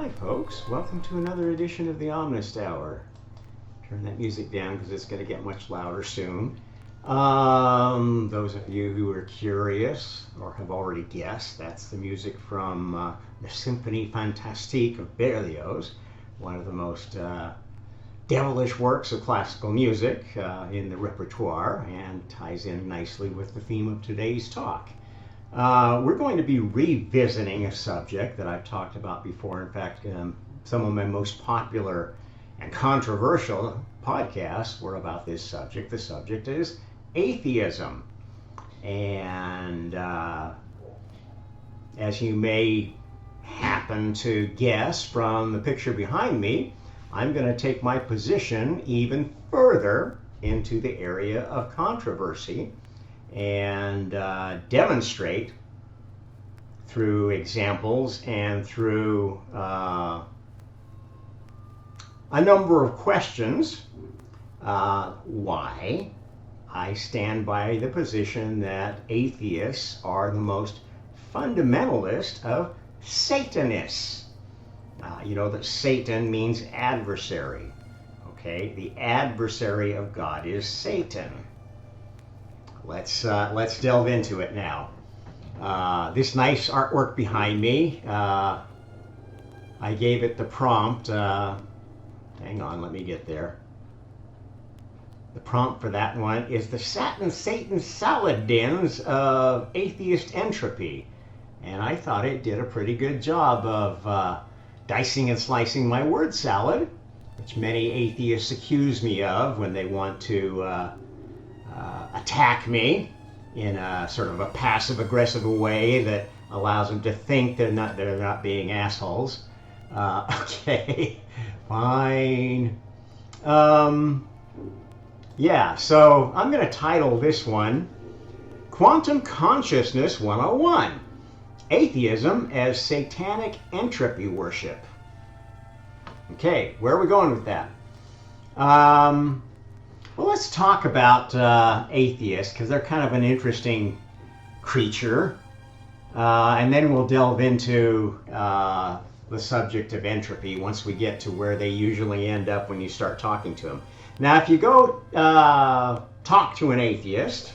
Hi folks, welcome to another edition of the Omnist Hour. Turn that music down because it's going to get much louder soon. Those of you who are curious or have already guessed, that's the music from the Symphonie Fantastique of Berlioz, one of the most devilish works of classical music in the repertoire, and ties in nicely with the theme of today's talk. We're going to be revisiting a subject that I've talked about before. In fact, some of my most popular and controversial podcasts were about this subject. The subject is atheism. And as you may happen to guess from the picture behind me, I'm going to take my position even further into the area of controversy and demonstrate through examples and through a number of questions why I stand by the position that atheists are the most fundamentalist of Satanists. You know that Satan means adversary. Okay, the adversary of God is Satan. Let's delve into it now. This nice artwork behind me, I gave it the prompt. Hang on, let me get there. The prompt for that one is the Satan salad dens of atheist entropy. And I thought it did a pretty good job of dicing and slicing my word salad, which many atheists accuse me of when they want to attack me in a sort of a passive-aggressive way that allows them to think they're not being assholes. Okay, fine. Yeah, so I'm going to title this one Quantum Consciousness 101, Atheism as Satanic Entropy Worship. Okay, where are we going with that? Well, let's talk about atheists, because they're kind of an interesting creature. And then we'll delve into the subject of entropy once we get to where they usually end up when you start talking to them. Now, if you go talk to an atheist,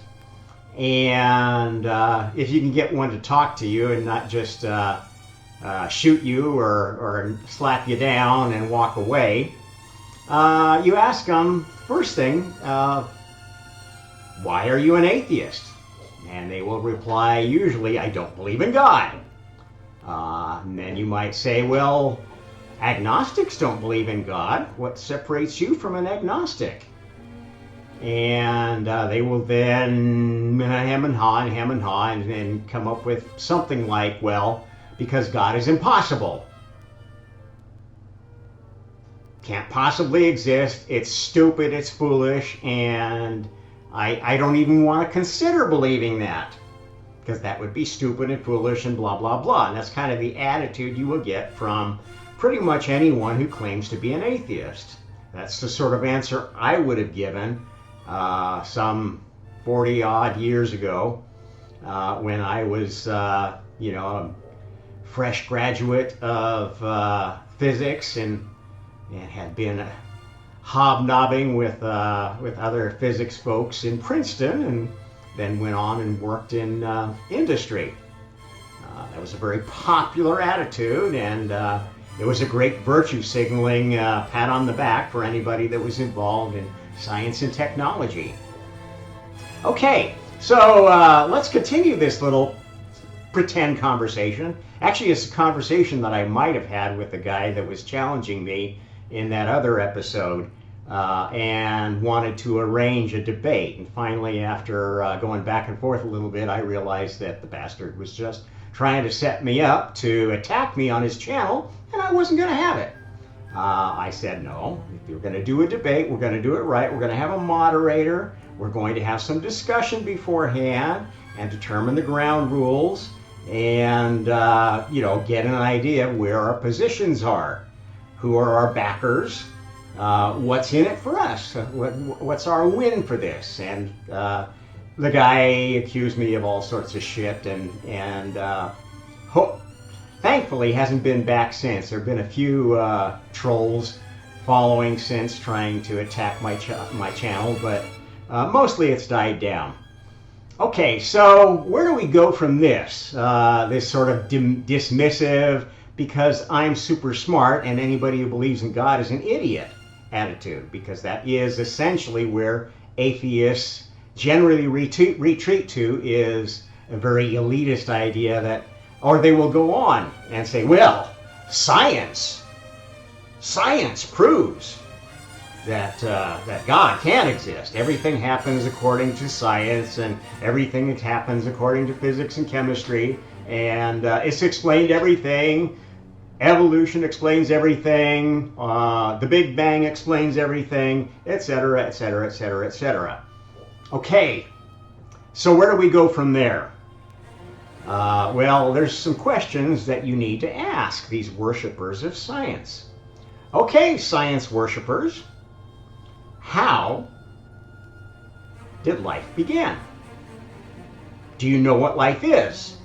and if you can get one to talk to you and not just shoot you or slap you down and walk away, you ask them, first thing, why are you an atheist? And they will reply, usually, I don't believe in God. And then you might say, well, agnostics don't believe in God. What separates you from an agnostic? And they will then hem and haw and come up with something like, well, because God is impossible. Can't possibly exist, it's stupid, it's foolish, and I don't even want to consider believing that, because that would be stupid and foolish and blah, blah, blah. And that's kind of the attitude you will get from pretty much anyone who claims to be an atheist. That's the sort of answer I would have given some 40-odd years ago when I was, a fresh graduate of physics and had been hobnobbing with other physics folks in Princeton, and then went on and worked in industry. That was a very popular attitude, and it was a great virtue signaling pat on the back for anybody that was involved in science and technology. Okay, so let's continue this little pretend conversation. Actually, it's a conversation that I might have had with the guy that was challenging me in that other episode and wanted to arrange a debate. And finally, after going back and forth a little bit, I realized that the bastard was just trying to set me up to attack me on his channel, and I wasn't going to have it. I said, no, if you're going to do a debate, we're going to do it right. We're going to have a moderator. We're going to have some discussion beforehand and determine the ground rules and, get an idea of where our positions are. Who are our backers? What's in it for us? What's our win for this? And the guy accused me of all sorts of shit, and thankfully hasn't been back since. There have been a few trolls following since, trying to attack my channel, but mostly it's died down. Okay, so where do we go from this? This sort of dismissive, because I'm super smart and anybody who believes in God is an idiot attitude, because that is essentially where atheists generally retreat to, is a very elitist idea that, or they will go on and say, well, science proves that God can't exist. Everything happens according to science, and everything happens according to physics and chemistry, and it's explained everything. Evolution explains everything. The Big Bang explains everything, etc., etc., etc., etc. Okay, so where do we go from there? Well, there's some questions that you need to ask these worshipers of science. Okay, science worshipers, how did life begin? Do you know what life is?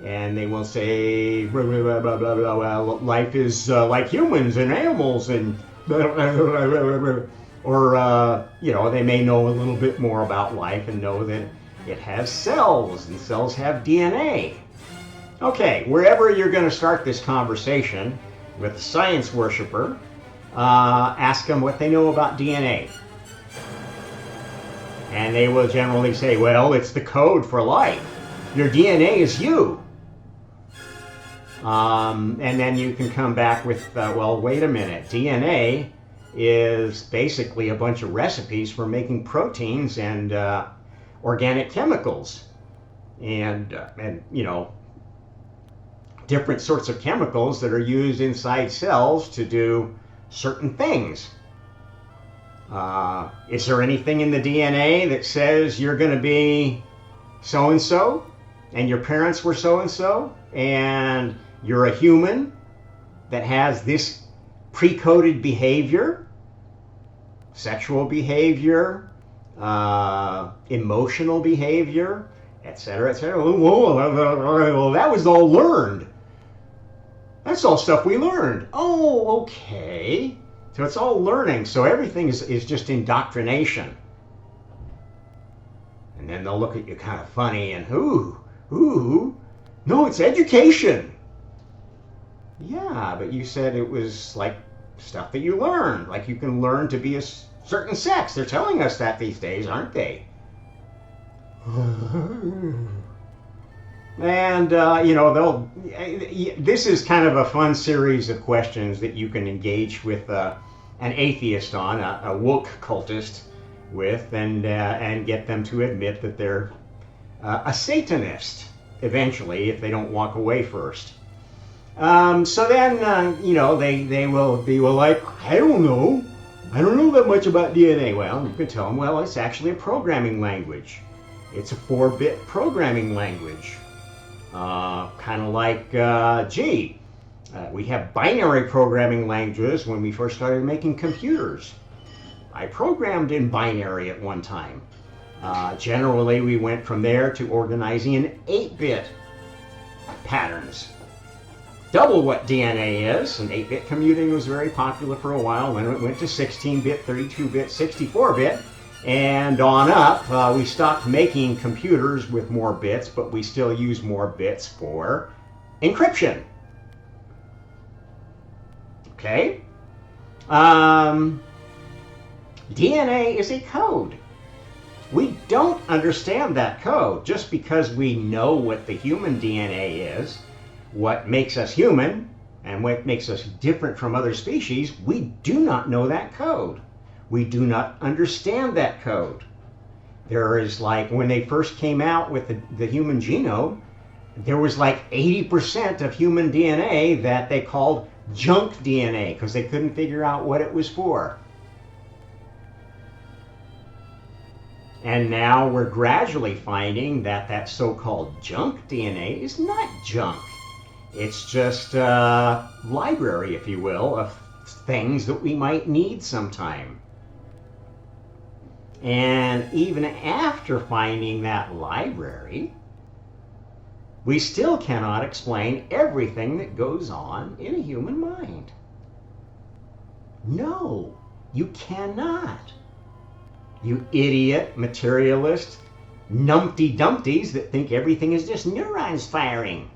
And they will say, blah, blah, blah, blah, blah, well, life is like humans and animals, and blah, blah, blah, blah, blah. Or, they may know a little bit more about life and know that it has cells, and cells have DNA. Okay, wherever you're going to start this conversation with a science worshiper, ask them what they know about DNA. And they will generally say, well, it's the code for life. Your DNA is you. And then you can come back with, well, wait a minute. DNA is basically a bunch of recipes for making proteins and organic chemicals. And different sorts of chemicals that are used inside cells to do certain things. Is there anything in the DNA that says you're going to be so-and-so, and your parents were so-and-so, and you're a human that has this pre-coded behavior, sexual behavior, emotional behavior, etc., etc.? Well, that was all learned. That's all stuff we learned. Oh, okay. So it's all learning. So everything is just indoctrination. And then they'll look at you kind of funny and, no, it's education. Yeah, but you said it was like stuff that you learned. Like you can learn to be a certain sex. They're telling us that these days, aren't they? And, this is kind of a fun series of questions that you can engage with an atheist on, a woke cultist with, and get them to admit that they're a Satanist eventually, if they don't walk away first. So then, they will be, well, like, I don't know that much about DNA. Well, you can tell them, well, it's actually a programming language. It's a 4-bit programming language. Kind of like, we have binary programming languages when we first started making computers. I programmed in binary at one time. Generally, we went from there to organizing in 8-bit patterns. Double what DNA is, and 8-bit computing was very popular for a while. Then it went to 16-bit, 32-bit, 64-bit, and on up. We stopped making computers with more bits, but we still use more bits for encryption. Okay? DNA is a code. We don't understand that code. Just because we know what the human DNA is, what makes us human, and what makes us different from other species, we do not know that code. We do not understand that code. There is, like, when they first came out with the human genome, there was like 80% of human DNA that they called junk DNA because they couldn't figure out what it was for. And now we're gradually finding that that so-called junk DNA is not junk. It's just a library, if you will, of things that we might need sometime. And even after finding that library, we still cannot explain everything that goes on in a human mind. No, you cannot. You idiot, materialist, Numpty Dumpties that think everything is just neurons firing.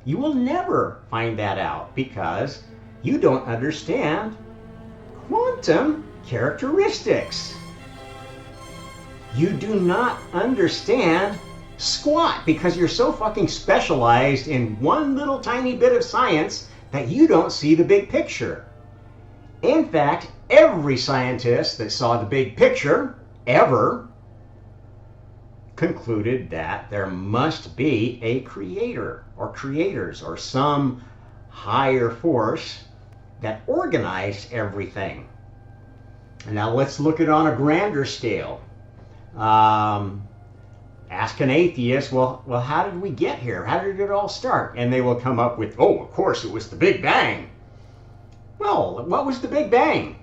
You will never find that out because you don't understand quantum characteristics. You do not understand squat because you're so fucking specialized in one little tiny bit of science that you don't see the big picture. In fact, every scientist that saw the big picture ever concluded that there must be a creator or creators or some higher force that organized everything. Now let's look at it on a grander scale. Ask an atheist, well, how did we get here? How did it all start? And they will come up with, oh, of course, it was the Big Bang. Well, what was the Big Bang?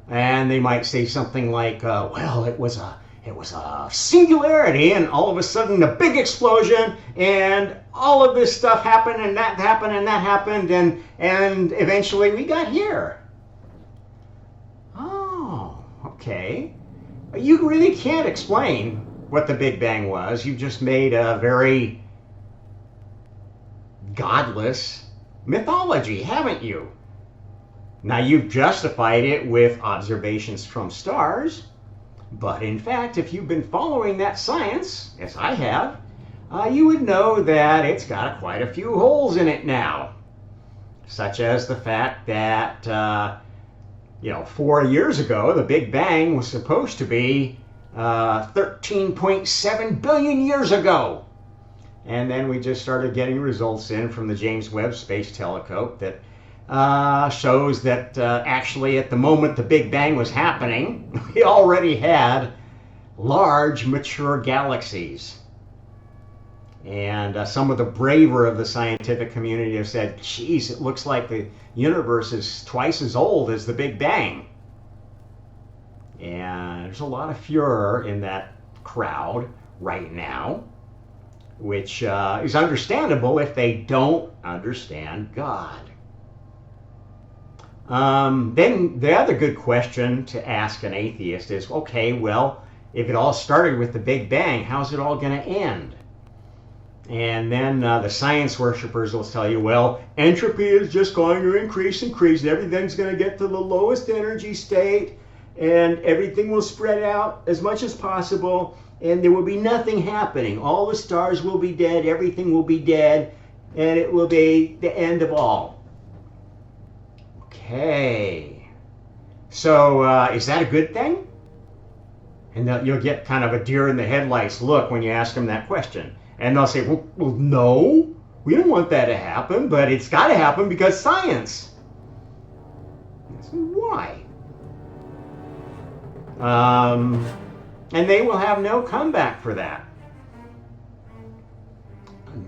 And they might say something like, well, it was a singularity, and all of a sudden a big explosion, and all of this stuff happened, and that happened, and that happened, and eventually we got here. Oh, okay. You really can't explain what the Big Bang was. You just made a very godless mythology, haven't you? Now, you've justified it with observations from stars, but in fact, if you've been following that science, as I have, you would know that it's got quite a few holes in it now, such as the fact that 4 years ago, the Big Bang was supposed to be 13.7 billion years ago. And then we just started getting results in from the James Webb Space Telescope that shows that actually at the moment the Big Bang was happening, we already had large mature galaxies. And some of the braver of the scientific community have said, geez, it looks like the universe is twice as old as the Big Bang. And there's a lot of furor in that crowd right now, which is understandable if they don't understand God. Then the other good question to ask an atheist is, okay, well, if it all started with the Big Bang, how's it all going to end? And then the science worshippers will tell you, well, entropy is just going to increase, everything's going to get to the lowest energy state, and everything will spread out as much as possible, and there will be nothing happening. All the stars will be dead, everything will be dead, and it will be the end of all. Okay. So is that a good thing? And you'll get kind of a deer in the headlights look when you ask them that question. And they'll say, well, no, we don't want that to happen, but it's got to happen because science. Why? And they will have no comeback for that.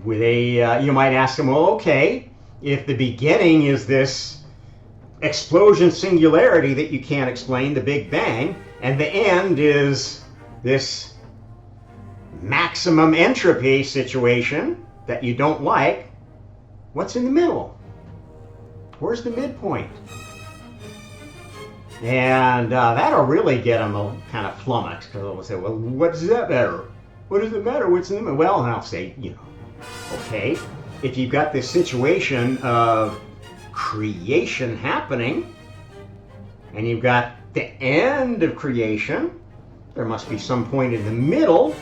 You might ask them, well, okay, if the beginning is this explosion singularity that you can't explain, the Big Bang, and the end is this maximum entropy situation that you don't like, what's in the middle? Where's the midpoint? And that'll really get them kind of flummoxed, because they'll say, well, what does that matter? What does it matter? What's in the middle? Well, and I'll say, okay, if you've got this situation of creation happening, and you've got the end of creation, there must be some point in the middle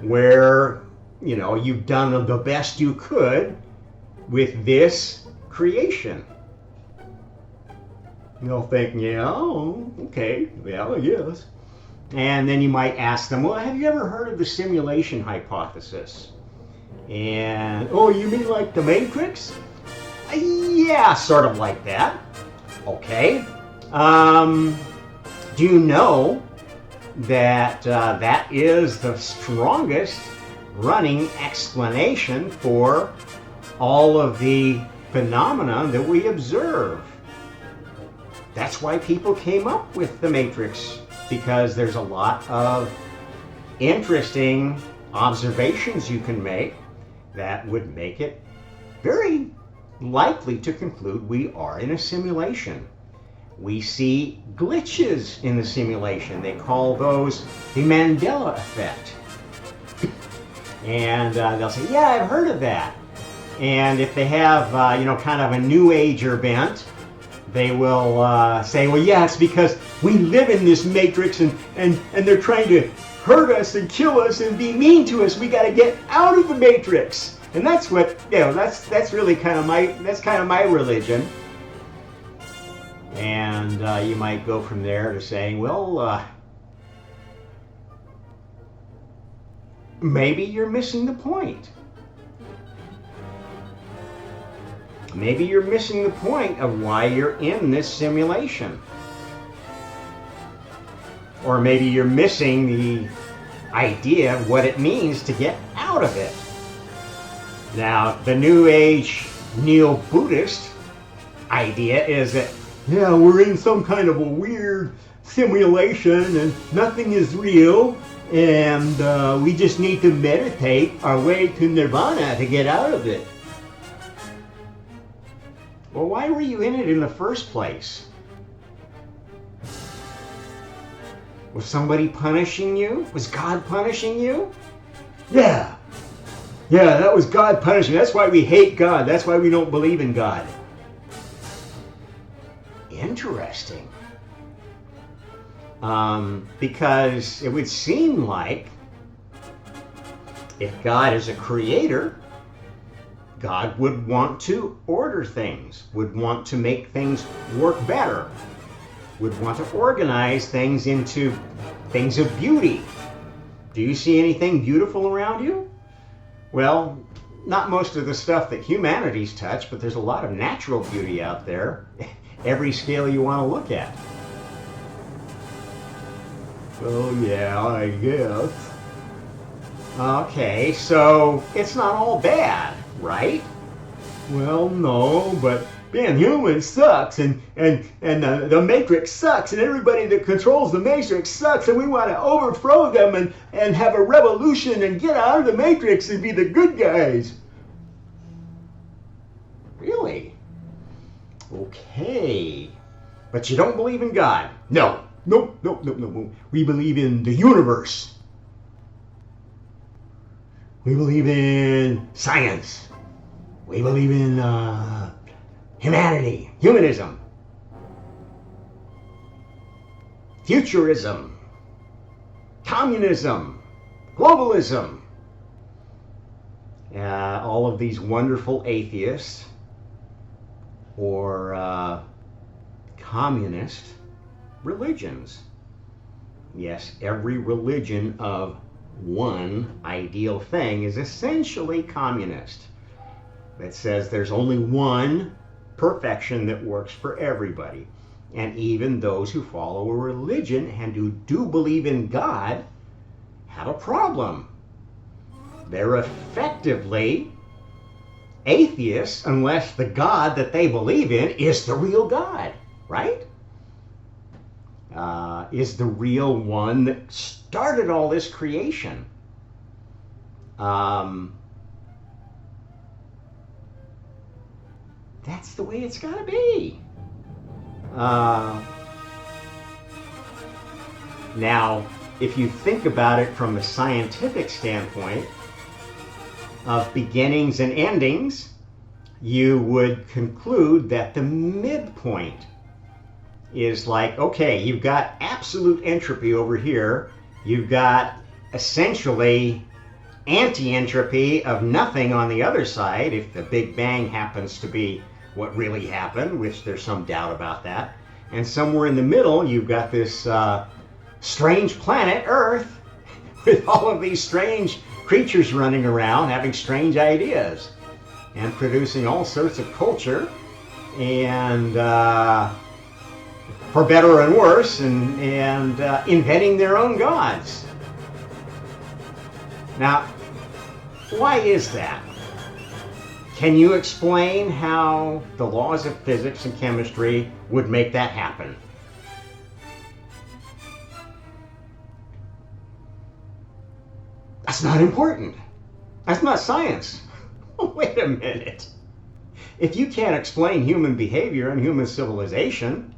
where, you've done the best you could with this creation. They'll think, okay, well, yes. And then you might ask them, well, have you ever heard of the simulation hypothesis? And, oh, you mean like the Matrix? Yeah, sort of like that. Okay. Do you know that that is the strongest running explanation for all of the phenomena that we observe? That's why people came up with the Matrix, because there's a lot of interesting observations you can make that would make it very likely to conclude we are in a simulation. We see glitches in the simulation. They call those the Mandela effect. And they'll say, yeah, I've heard of that. And if they have, kind of a new ager bent, they will say, well, yeah, it's because we live in this matrix and they're trying to hurt us and kill us and be mean to us. We got to get out of the matrix. And that's what, that's really kind of my religion. And you might go from there to saying, well, maybe you're missing the point. Maybe you're missing the point of why you're in this simulation. Or maybe you're missing the idea of what it means to get out of it. Now, the New Age Neo-Buddhist idea is that, yeah, we're in some kind of a weird simulation and nothing is real, and we just need to meditate our way to nirvana to get out of it. Well, why were you in it in the first place? Was somebody punishing you? Was God punishing you? Yeah, that was God punishing. That's why we hate God. That's why we don't believe in God. Interesting. Because it would seem like if God is a creator, God would want to order things, would want to make things work better, would want to organize things into things of beauty. Do you see anything beautiful around you? Well, not most of the stuff that humanity's touched, but there's a lot of natural beauty out there, every scale you want to look at. Oh yeah, I guess. Okay, so it's not all bad, right? Well, no, but being human sucks, and the Matrix sucks, and everybody that controls the Matrix sucks, and we want to overthrow them and have a revolution and get out of the Matrix and be the good guys. Really? Okay. But you don't believe in God? No. No. We believe in the universe. We believe in science. We believe in humanity, humanism, futurism, communism, globalism. All of these wonderful atheists or communist religions. Yes, every religion of one ideal thing is essentially communist. That says there's only one perfection that works for everybody. And even those who follow a religion and who do believe in God have a problem. They're effectively atheists unless the God that they believe in is the real God, right? Is the real one that started all this creation. That's the way it's got to be. Now, if you think about it from a scientific standpoint of beginnings and endings, you would conclude that the midpoint is like, okay, you've got absolute entropy over here. You've got essentially anti-entropy of nothing on the other side, if the Big Bang happens to be what really happened, which there's some doubt about that. And somewhere in the middle, you've got this strange planet, Earth, with all of these strange creatures running around, having strange ideas, and producing all sorts of culture, and for better and worse, and inventing their own gods. Now, why is that? Can you explain how the laws of physics and chemistry would make that happen? That's not important. That's not science. Wait a minute. If you can't explain human behavior and human civilization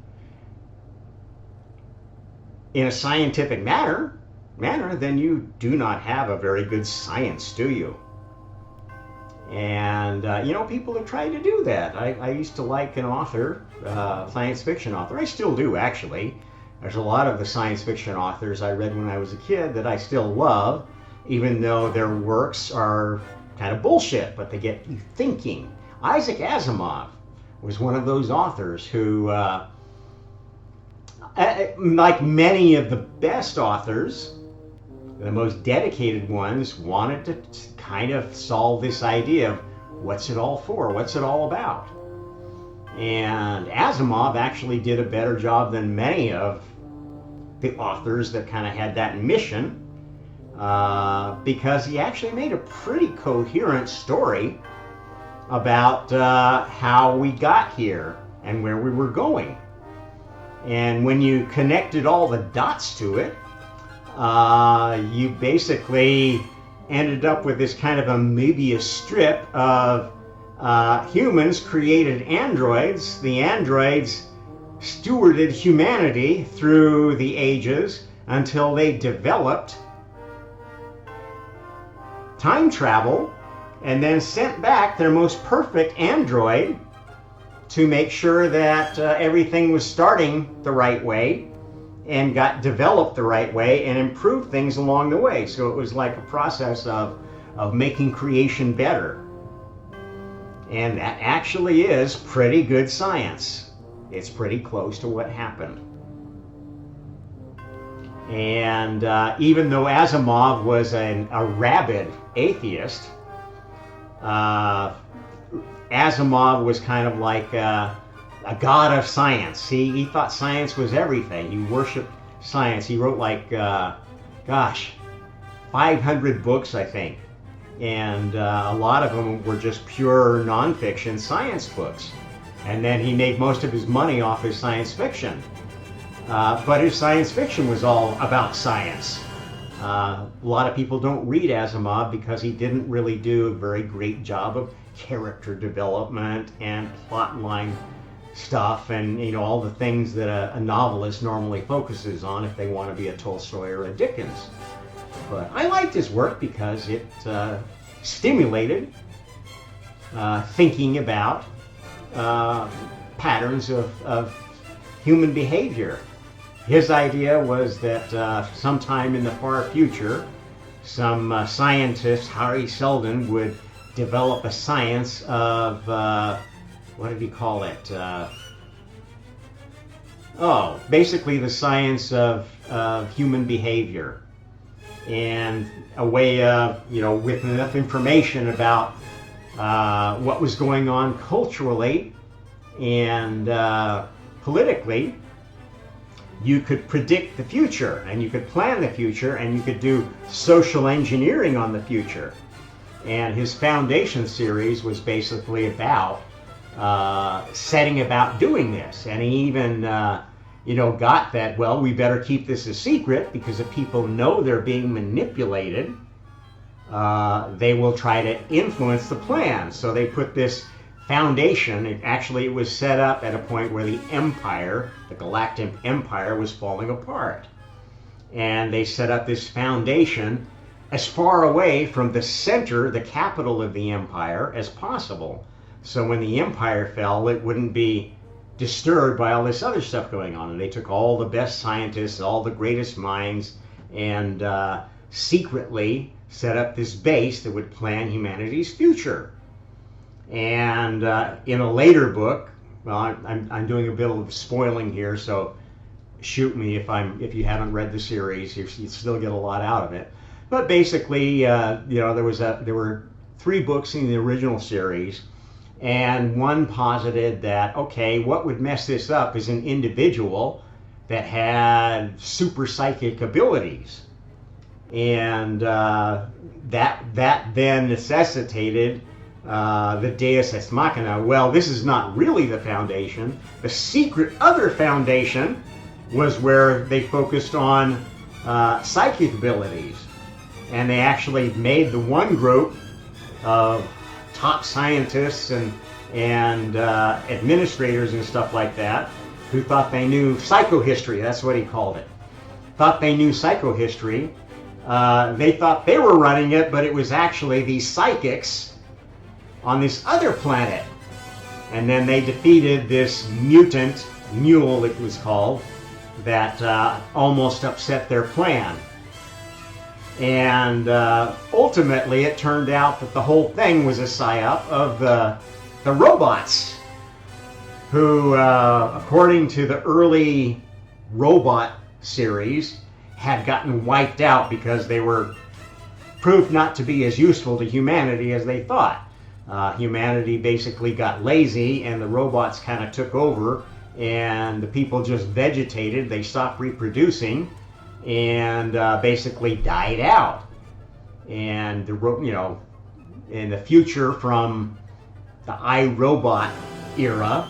in a scientific manner, then you do not have a very good science, do you? And, people have tried to do that. I used to like an author, science fiction author. I still do, actually. There's a lot of the science fiction authors I read when I was a kid that I still love, even though their works are kind of bullshit, but they get you thinking. Isaac Asimov was one of those authors who, like many of the best authors, the most dedicated ones, wanted to kind of solve this idea of what's it all for, what's it all about. And Asimov actually did a better job than many of the authors that kind of had that mission, because he actually made a pretty coherent story about how we got here and where we were going. And when you connected all the dots to it, you basically ended up with this kind of a Mobius strip of humans created androids. The androids stewarded humanity through the ages until they developed time travel and then sent back their most perfect android to make sure that everything was starting the right way and got developed the right way and improved things along the way. So it was like a process of making creation better. And that actually is pretty good science. It's pretty close to what happened. And even though Asimov was a rabid atheist, Asimov was kind of like a god of science. He thought science was everything. He worshipped science. He wrote 500 books, I think. And a lot of them were just pure nonfiction science books. And then he made most of his money off his science fiction. But his science fiction was all about science. A lot of people don't read Asimov because he didn't really do a very great job of character development and plot line stuff and all the things that a novelist normally focuses on if they want to be a Tolstoy or a Dickens. But I liked his work because it stimulated thinking about patterns of human behavior. His idea was that sometime in the far future, some scientist, Harry Seldon, would develop a science of, what did he call it? Basically the science of human behavior. And a way of, with enough information about what was going on culturally and politically, you could predict the future, and you could plan the future, and you could do social engineering on the future. And his Foundation series was basically about setting about doing this. And he even, got that, well, we better keep this a secret because if people know they're being manipulated, they will try to influence the plan. So they put this foundation. It was set up at a point where the empire, the galactic empire, was falling apart. And they set up this foundation as far away from the center, the capital of the empire, as possible. So when the empire fell, it wouldn't be disturbed by all this other stuff going on. And they took all the best scientists, all the greatest minds, and secretly set up this base that would plan humanity's future. And in a later book, well, I'm doing a bit of spoiling here, so shoot me if you haven't read the series, you still get a lot out of it. But basically, there were 3 books in the original series, and one posited that, okay, what would mess this up is an individual that had super psychic abilities, and that then necessitated the Deus Ex Machina. Well, this is not really the Foundation. The secret other Foundation was where they focused on psychic abilities. And they actually made the one group of top scientists and administrators and stuff like that who thought they knew psychohistory. That's what he called it. Thought they knew psychohistory. They thought they were running it, but it was actually these psychics on this other planet. And then they defeated this mutant mule, it was called, that almost upset their plan. And ultimately it turned out that the whole thing was a psyop of the robots, who, according to the early robot series, had gotten wiped out because they were proved not to be as useful to humanity as they thought. Humanity basically got lazy and the robots kind of took over, and the people just vegetated. They stopped reproducing and basically died out. And in the future, from the iRobot era,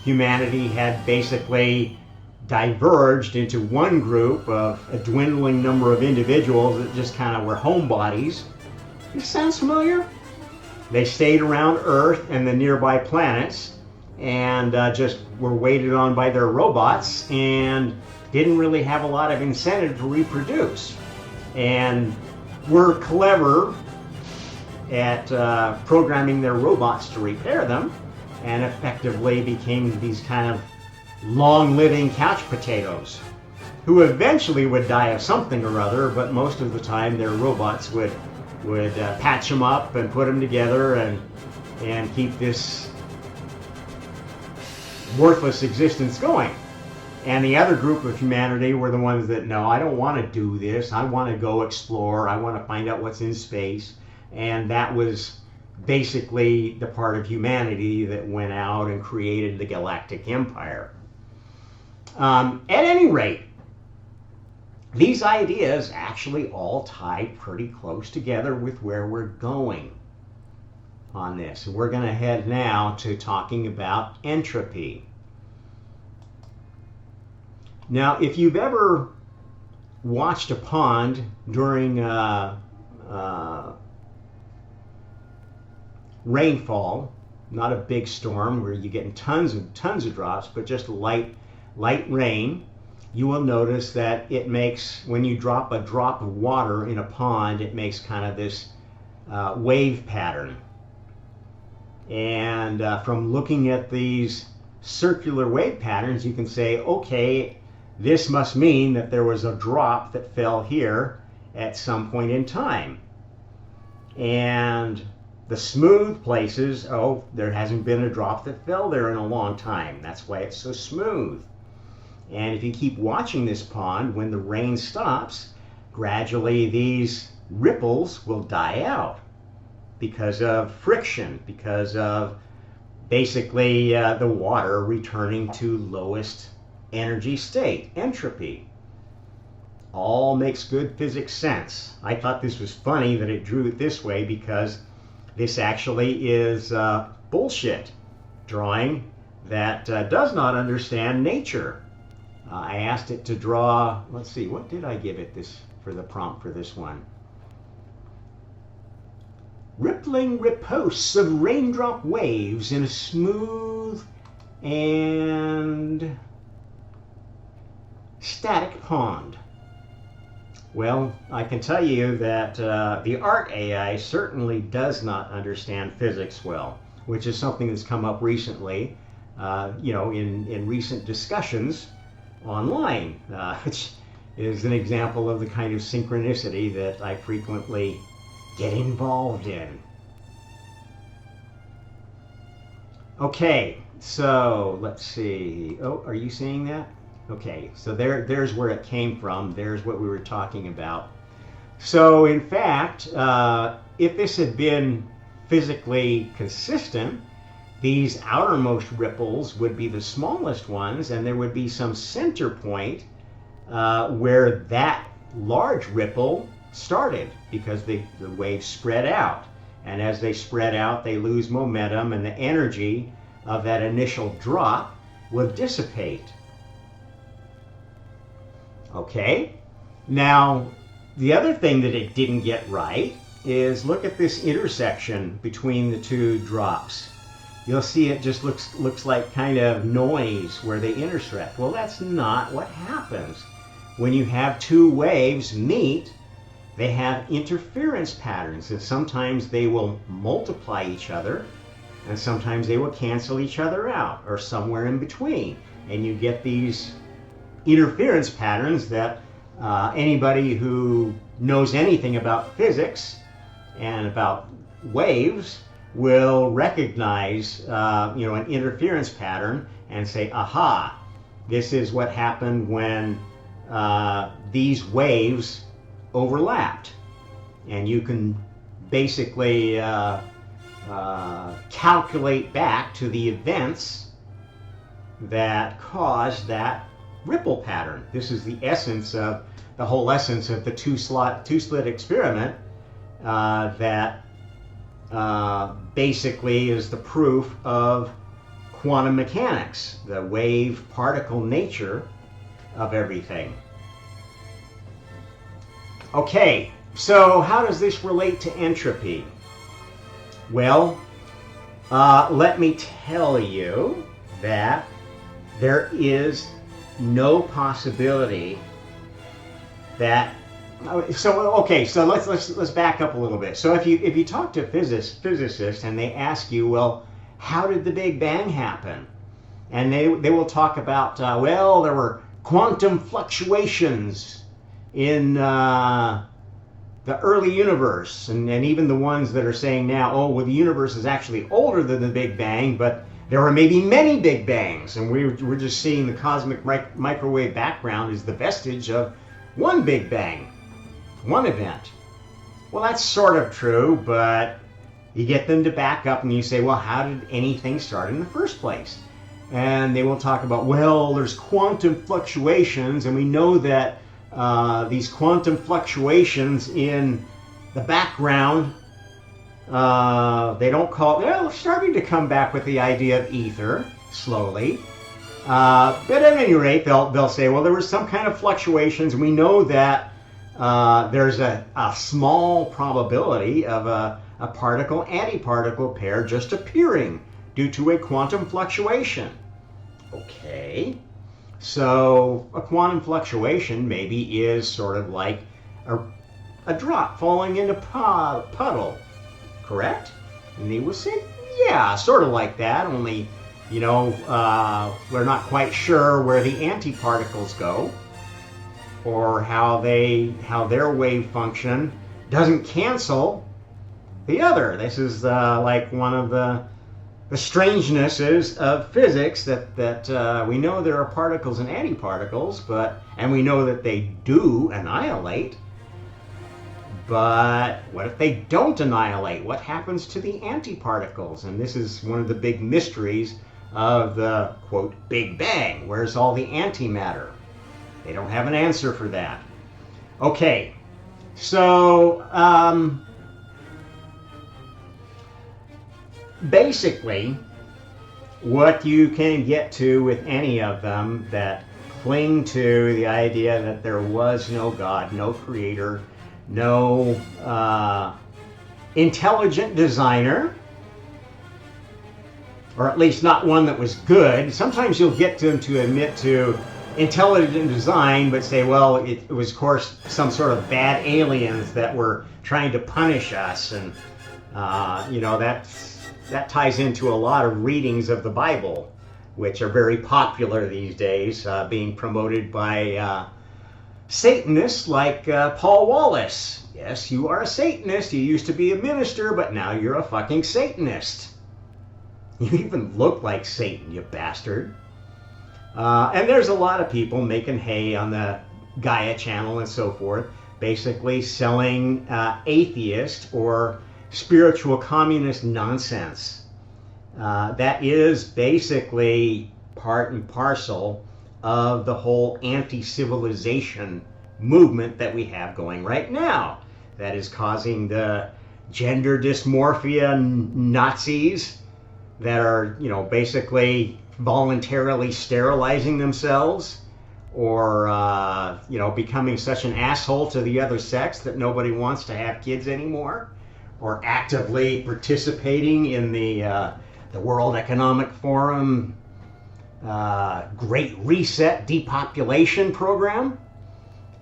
humanity had basically diverged into one group of a dwindling number of individuals that just kind of were homebodies. This sounds familiar? They stayed around Earth and the nearby planets and just were waited on by their robots and didn't really have a lot of incentive to reproduce. And were clever at programming their robots to repair them, and effectively became these kind of long-living couch potatoes who eventually would die of something or other, but most of the time their robots would patch them up and put them together and keep this worthless existence going. And the other group of humanity were the ones that, no, I don't want to do this. I want to go explore. I want to find out what's in space. And that was basically the part of humanity that went out and created the galactic empire. At any rate, these ideas actually all tie pretty close together with where we're going on this. And we're going to head now to talking about entropy. Now, if you've ever watched a pond during rainfall, not a big storm where you're getting tons of drops, but just light rain, you will notice that it makes, when you drop a drop of water in a pond, it makes kind of this wave pattern. And from looking at these circular wave patterns, you can say, okay, this must mean that there was a drop that fell here at some point in time. And the smooth places, oh, there hasn't been a drop that fell there in a long time. That's why it's so smooth. And if you keep watching this pond, when the rain stops, gradually these ripples will die out because of friction, because of basically the water returning to lowest energy state, entropy. All makes good physics sense. I thought this was funny that it drew it this way, because this actually is bullshit drawing that does not understand nature. I asked it to draw, let's see, what did I give it this for the prompt for this one? Rippling riposts of raindrop waves in a smooth and static pond. Well, I can tell you that the art AI certainly does not understand physics well, which is something that's come up recently, in recent discussions online, which is an example of the kind of synchronicity that I frequently get involved in. Okay, so let's see. Oh, are you seeing that? Okay, so there's where it came from. There's what we were talking about. So in fact, if this had been physically consistent, these outermost ripples would be the smallest ones, and there would be some center point where that large ripple started, because the waves spread out. And as they spread out, they lose momentum, and the energy of that initial drop will dissipate. Okay, now the other thing that it didn't get right is look at this intersection between the two drops. You'll see it just looks like kind of noise where they intersect. Well, that's not what happens. When you have two waves meet, they have interference patterns, and sometimes they will multiply each other, and sometimes they will cancel each other out, or somewhere in between. And you get these interference patterns that anybody who knows anything about physics and about waves will recognize an interference pattern and say, aha, this is what happened when these waves overlapped. And you can basically calculate back to the events that caused that ripple pattern. This is the essence of the whole essence of the two-slit experiment that basically is the proof of quantum mechanics, the wave-particle nature of everything. Okay, so how does this relate to entropy? Well, let me tell you that there is no possibility that. So let's back up a little bit. So if you talk to physicists and they ask you, well, how did the Big Bang happen? And they will talk about well, there were quantum fluctuations in the early universe, and even the ones that are saying now, oh, well, the universe is actually older than the Big Bang, but there were maybe many Big Bangs, and we're just seeing the cosmic microwave background is the vestige of one Big Bang, one event. Well, that's sort of true, but you get them to back up and you say, well, how did anything start in the first place? And they will talk about, well, there's quantum fluctuations, and we know that these quantum fluctuations in the background, they don't call, they're starting to come back with the idea of ether, slowly. But at any rate, they'll say, well, there was some kind of fluctuations, and we know that there's a small probability of a particle-antiparticle pair just appearing due to a quantum fluctuation. Okay. So a quantum fluctuation maybe is sort of like a drop falling in a puddle, correct? And they will say, yeah, sort of like that, only, we're not quite sure where the antiparticles go or how their wave function doesn't cancel the other. This is like one of the strangenesses of physics, that we know there are particles and antiparticles, and we know that they do annihilate, but what if they don't annihilate? What happens to the antiparticles? And this is one of the big mysteries of the, quote, Big Bang. Where's all the antimatter? They don't have an answer for that. Okay, so basically, what you can get to with any of them that cling to the idea that there was no God, no creator, no intelligent designer, or at least not one that was good. Sometimes you'll get them to admit to intelligent design, but say, well, it was, of course, some sort of bad aliens that were trying to punish us, and that ties into a lot of readings of the Bible, which are very popular these days, being promoted by Satanists like Paul Wallace. Yes, you are a Satanist. You used to be a minister, but now you're a fucking Satanist. You even look like Satan, you bastard. And there's a lot of people making hay on the Gaia channel and so forth, basically selling atheist or spiritual communist nonsense. That is basically part and parcel of the whole anti-civilization movement that we have going right now. That is causing the gender dysmorphia Nazis that are, basically voluntarily sterilizing themselves or becoming such an asshole to the other sex that nobody wants to have kids anymore, or actively participating in the World Economic Forum Great Reset depopulation program.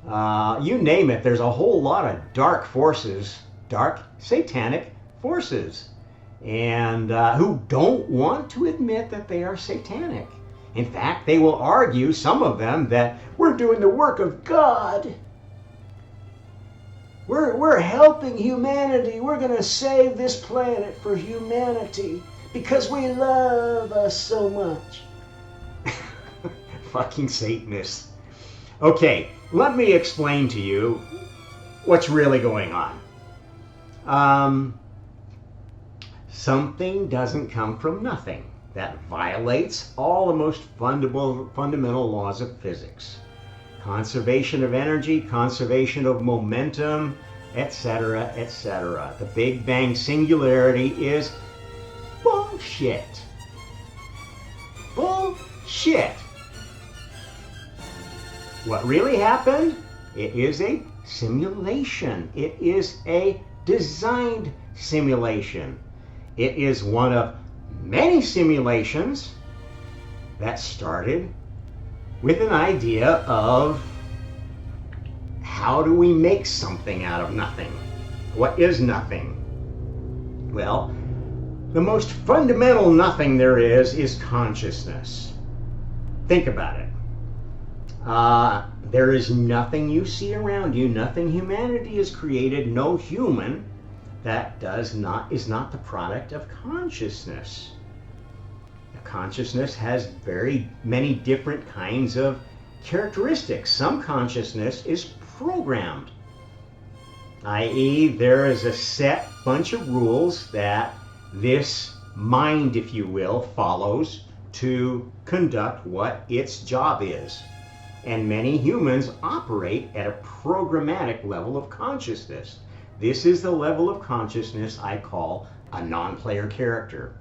You name it, there's a whole lot of dark forces, dark satanic forces, and who don't want to admit that they are satanic. In fact, they will argue, some of them, that we're doing the work of God. We're helping humanity. We're going to save this planet for humanity because we love us so much. Fucking Satanists. Okay, let me explain to you what's really going on. Something doesn't come from nothing. That violates all the most fundamental laws of physics. Conservation of energy, conservation of momentum, etc., etc. The Big Bang singularity is bullshit. Bullshit. What really happened? It is a simulation. It is a designed simulation. It is one of many simulations that started with an idea of how do we make something out of nothing? What is nothing? Well, the most fundamental nothing there is consciousness. Think about it. There is nothing you see around you, nothing humanity has created, no human that is not the product of consciousness. Consciousness has very many different kinds of characteristics. Some consciousness is programmed, i.e., there is a set bunch of rules that this mind, if you will, follows to conduct what its job is. And many humans operate at a programmatic level of consciousness. This is the level of consciousness I call a non-player character.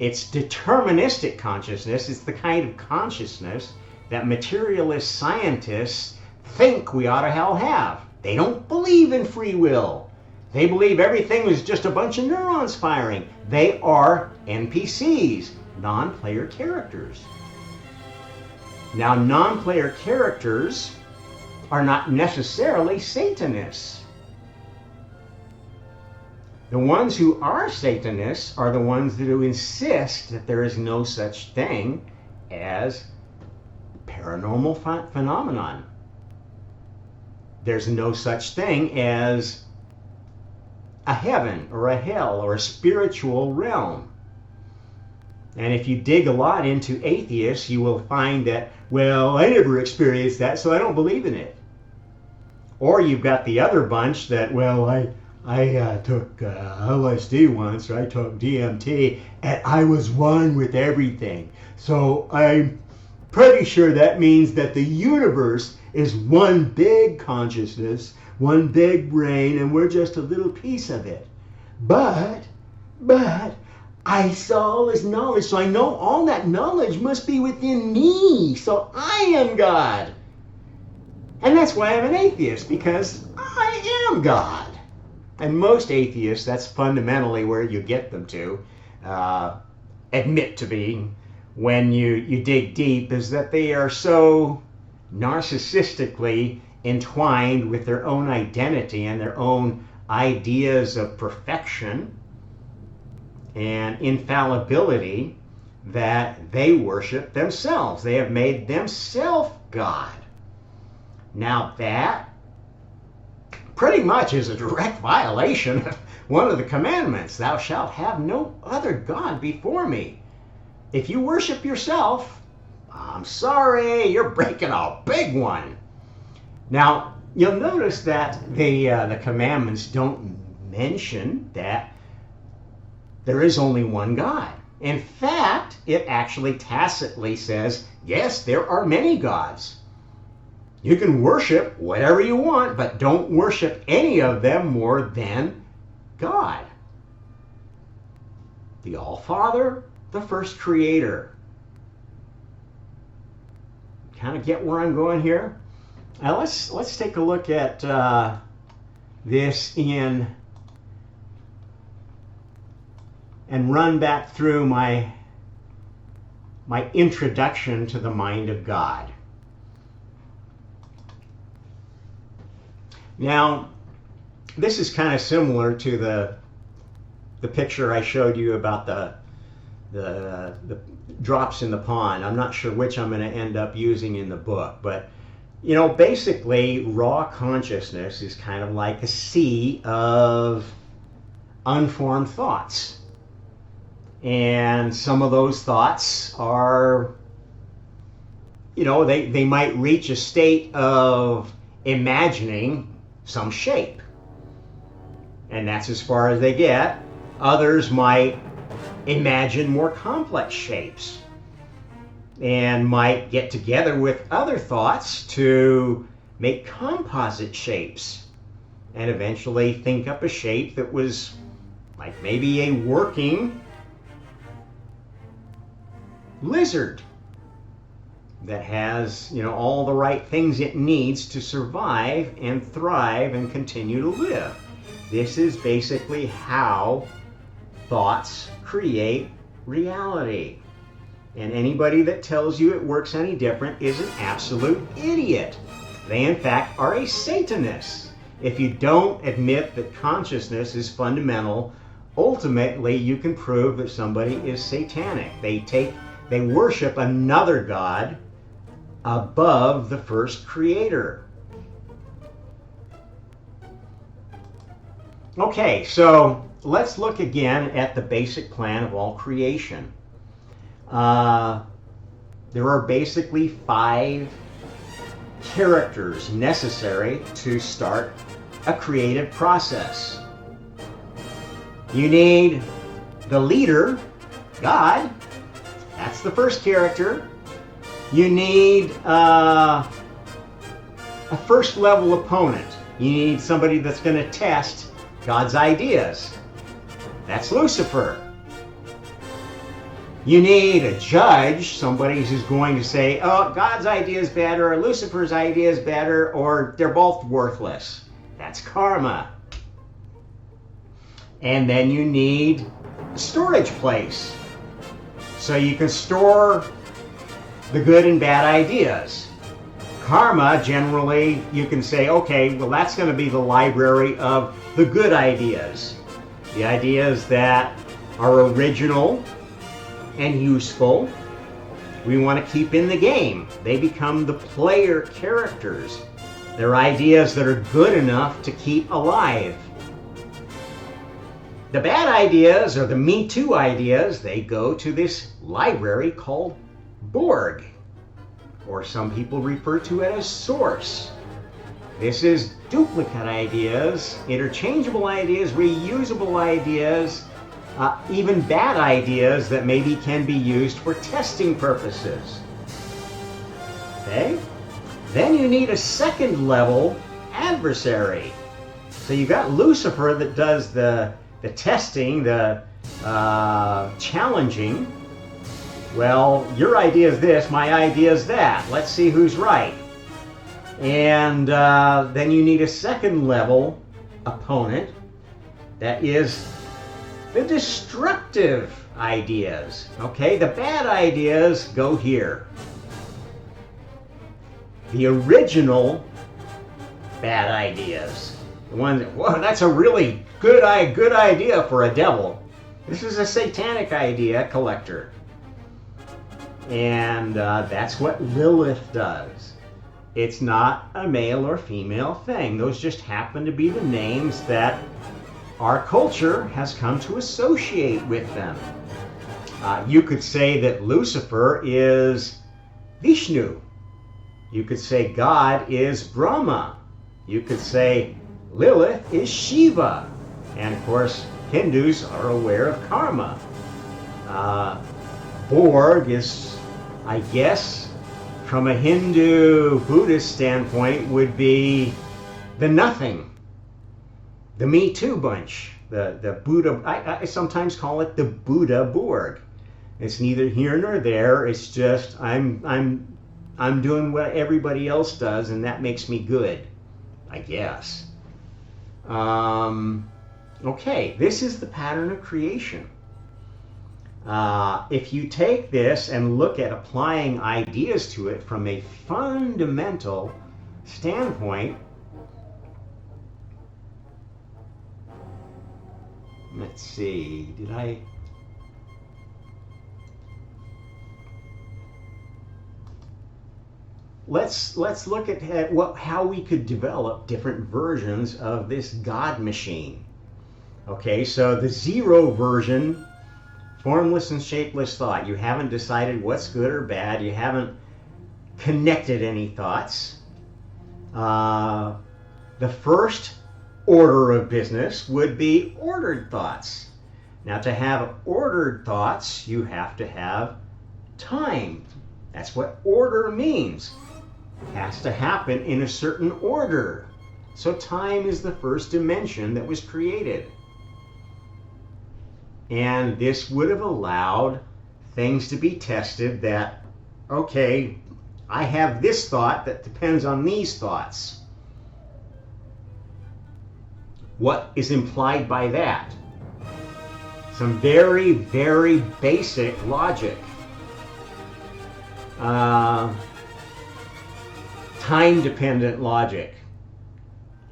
It's deterministic consciousness. It's the kind of consciousness that materialist scientists think we ought to hell have. They don't believe in free will. They believe everything is just a bunch of neurons firing. They are NPCs, non-player characters. Now, non-player characters are not necessarily Satanists. The ones who are Satanists are the ones that insist that there is no such thing as paranormal phenomenon. There's no such thing as a heaven or a hell or a spiritual realm. And if you dig a lot into atheists, you will find that, well, I never experienced that, so I don't believe in it. Or you've got the other bunch that, well, I took LSD once, or I took DMT, and I was one with everything. So I'm pretty sure that means that the universe is one big consciousness, one big brain, and we're just a little piece of it. But I saw all this knowledge, so I know all that knowledge must be within me, so I am God. And that's why I'm an atheist, because I am God. And most atheists, that's fundamentally where you get them to admit to being when you dig deep, is that they are so narcissistically entwined with their own identity and their own ideas of perfection and infallibility that they worship themselves. They have made themselves God. Now that pretty much is a direct violation of one of the commandments. Thou shalt have no other God before me. If you worship yourself, I'm sorry, you're breaking a big one. Now, you'll notice that the commandments don't mention that there is only one God. In fact, it actually tacitly says, yes, there are many gods. You can worship whatever you want, but don't worship any of them more than God. The All-Father, the first creator. kind of get where I'm going here? Let's take a look at this and run back through my introduction to the mind of God. Now, this is kind of similar to the picture I showed you about the drops in the pond. I'm not sure which I'm going to end up using in the book, but you know, basically raw consciousness is kind of like a sea of unformed thoughts. And some of those thoughts are, you know, they might reach a state of imagining some shape. And that's as far as they get. Others might imagine more complex shapes and might get together with other thoughts to make composite shapes and eventually think up a shape that was like maybe a working lizard that has, you know, all the right things it needs to survive and thrive and continue to live. This is basically how thoughts create reality. And anybody that tells you it works any different is an absolute idiot. They, in fact, are a Satanist. If you don't admit that consciousness is fundamental, ultimately you can prove that somebody is satanic. They worship another God above the first creator. Okay, so let's look again at the basic plan of all creation. There are basically 5 characters necessary to start a creative process. You need the leader, God. That's the first character. You need a first level opponent. You need somebody that's going to test God's ideas. That's Lucifer. You need a judge, somebody who's going to say, oh, God's idea is better, or Lucifer's idea is better, or they're both worthless. That's karma. And then you need a storage place, so you can store the good and bad ideas. Karma, generally, you can say, okay, well, that's going to be the library of the good ideas. The ideas that are original and useful, we want to keep in the game. They become the player characters. They're ideas that are good enough to keep alive. The bad ideas, or the Me Too ideas, they go to this library called Borg, or some people refer to it as Source. This is duplicate ideas, interchangeable ideas, reusable ideas, even bad ideas that maybe can be used for testing purposes. Okay? Then you need a second level adversary. So you've got Lucifer that does the testing, the challenging. Well, your idea is this, my idea is that. Let's see who's right. And then you need a second level opponent that is the destructive ideas. Okay, the bad ideas go here. The original bad ideas. The ones that, whoa, that's a really good idea for a devil. This is a satanic idea collector. And that's what Lilith does. It's not a male or female thing. Those just happen to be the names that our culture has come to associate with them. You could say that Lucifer is Vishnu. You could say God is Brahma. You could say Lilith is Shiva. And of course, Hindus are aware of karma. Borg is, I guess, from a Hindu Buddhist standpoint, would be the nothing. The Me Too bunch, the Buddha, I sometimes call it the Buddha Borg. It's neither here nor there. It's just I'm I'm doing what everybody else does, and that makes me good, I guess. Okay, this is the pattern of creation. If you take this and look at applying ideas to it from a fundamental standpoint, let's see, Let's look at how we could develop different versions of this God machine. Okay, so the zero version, formless and shapeless thought. You haven't decided what's good or bad. You haven't connected any thoughts. The first order of business would be ordered thoughts. Now, to have ordered thoughts, you have to have time. That's what order means. It has to happen in a certain order. So time is the first dimension that was created. And this would have allowed things to be tested that, okay, I have this thought that depends on these thoughts. What is implied by that? Some very, very basic logic. Time-dependent logic.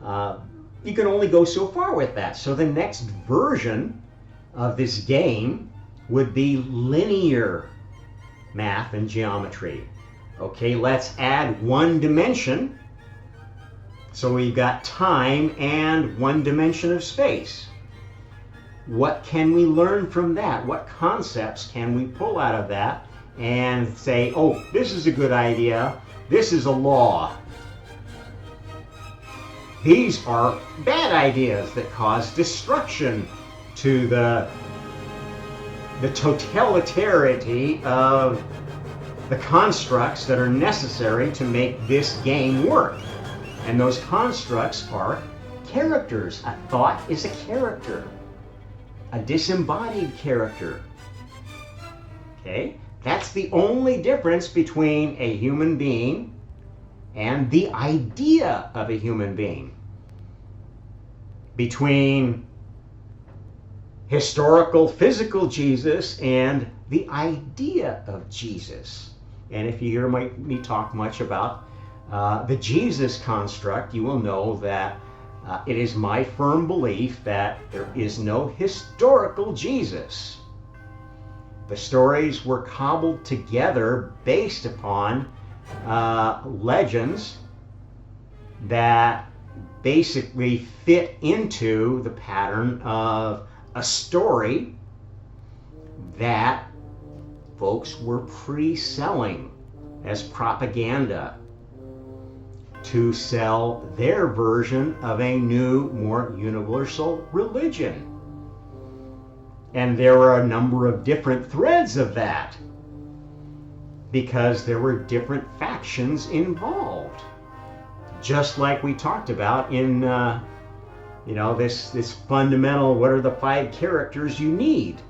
You can only go so far with that. So the next version of this game would be linear math and geometry. Okay, let's add one dimension. So we've got time and one dimension of space. What can we learn from that? What concepts can we pull out of that and say, oh, this is a good idea, this is a law. These are bad ideas that cause destruction to the totalitarity of the constructs that are necessary to make this game work. And those constructs are characters. A thought is a character, a disembodied character. Okay? That's the only difference between a human being and the idea of a human being. Between historical, physical Jesus and the idea of Jesus. And if you hear me talk much about the Jesus construct, you will know that it is my firm belief that there is no historical Jesus. The stories were cobbled together based upon legends that basically fit into the pattern of a story that folks were pre-selling as propaganda to sell their version of a new, more universal religion. And there were a number of different threads of that because there were different factions involved. Just like we talked about in this fundamental, what are the 5 characters you need?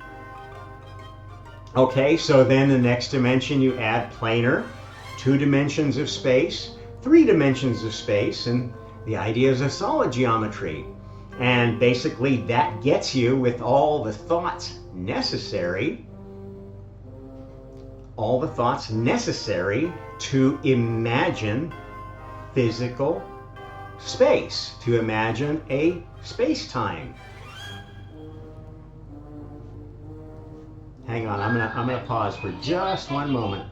Okay, so then the next dimension you add planar, 2 dimensions of space, 3 dimensions of space, and the idea is a solid geometry. And basically that gets you with all the thoughts necessary to imagine physical space, to imagine a space-time. Hang on, I'm gonna pause for just one moment.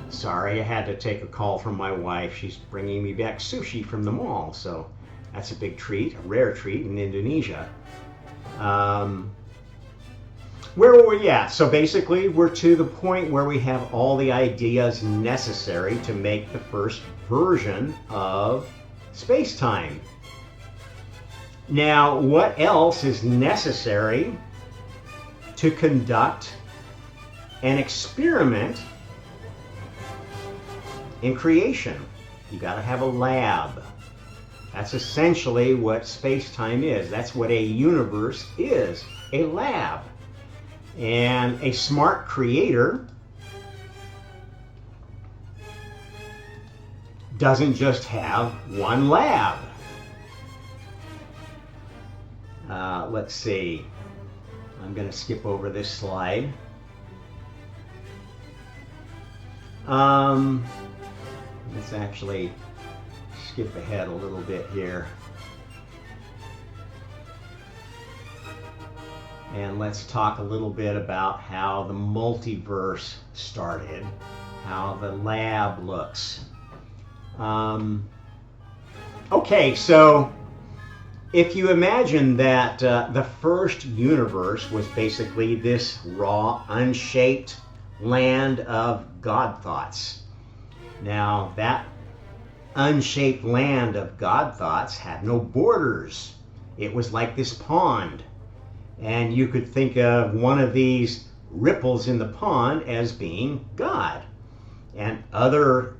Sorry, I had to take a call from my wife. She's bringing me back sushi from the mall, so that's a big treat, a rare treat in Indonesia. Where were we at? So basically, we're to the point where we have all the ideas necessary to make the first version of space-time. Now, what else is necessary to conduct an experiment in creation? You got to have a lab. That's essentially what space-time is. That's what a universe is, a lab. And a smart creator doesn't just have one lab. Let's see. I'm going to skip over this slide. Let's actually skip ahead a little bit here. And let's talk a little bit about how the multiverse started, how the lab looks. Okay, so if you imagine that the first universe was basically this raw, unshaped land of God thoughts. Now, that unshaped land of God thoughts had no borders. It was like this pond. And you could think of one of these ripples in the pond as being God. And other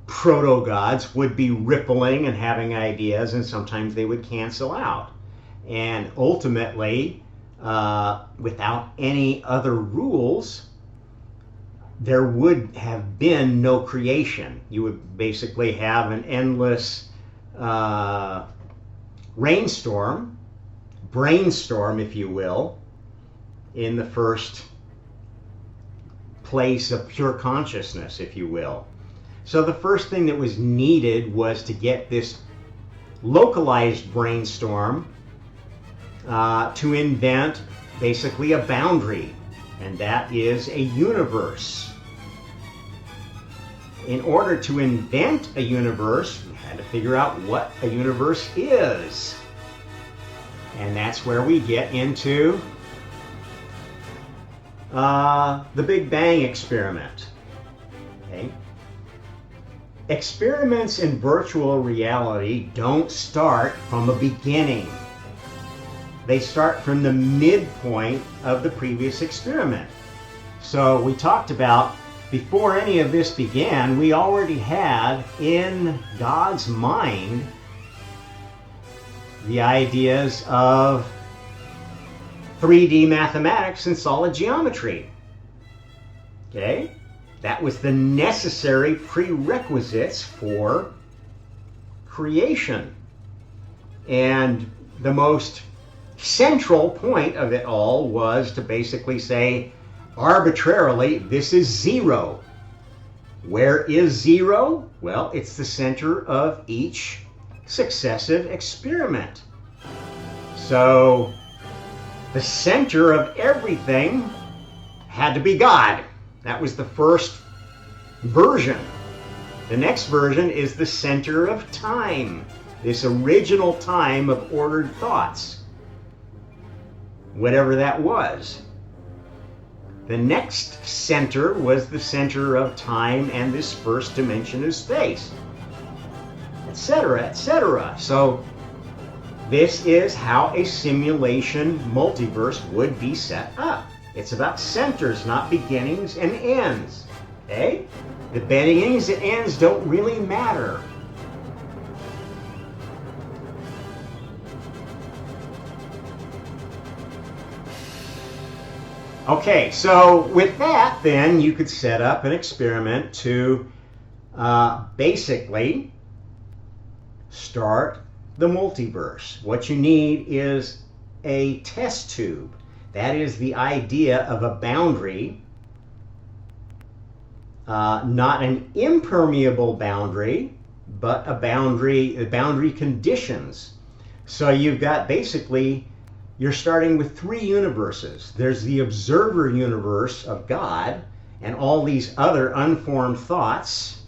proto-gods would be rippling and having ideas, and sometimes they would cancel out. And ultimately, without any other rules, there would have been no creation. You would basically have an endless brainstorm, if you will, in the first place of pure consciousness, if you will. So the first thing that was needed was to get this localized brainstorm to invent basically a boundary, and that is a universe. In order to invent a universe, we had to figure out what a universe is. And that's where we get into the Big Bang experiment. Okay? Experiments in virtual reality don't start from a beginning. They start from the midpoint of the previous experiment. So we talked about, before any of this began, we already had in God's mind the ideas of 3D mathematics and solid geometry. Okay? That was the necessary prerequisites for creation. And the most central point of it all was to basically say, arbitrarily, this is zero. Where is zero? Well, it's the center of each successive experiment. So the center of everything had to be God. That was the first version. The next version is the center of time, this original time of ordered thoughts, whatever that was. The next center was the center of time and this first dimension of space, etc., etc. So this is how a simulation multiverse would be set up. It's about centers, not beginnings and ends. Okay? The beginnings and ends don't really matter. Okay, so with that, then you could set up an experiment to basically start the multiverse. What you need is a test tube. That is the idea of a boundary, not an impermeable boundary, but a boundary conditions. So you've got basically, you're starting with three universes. There's the observer universe of God and all these other unformed thoughts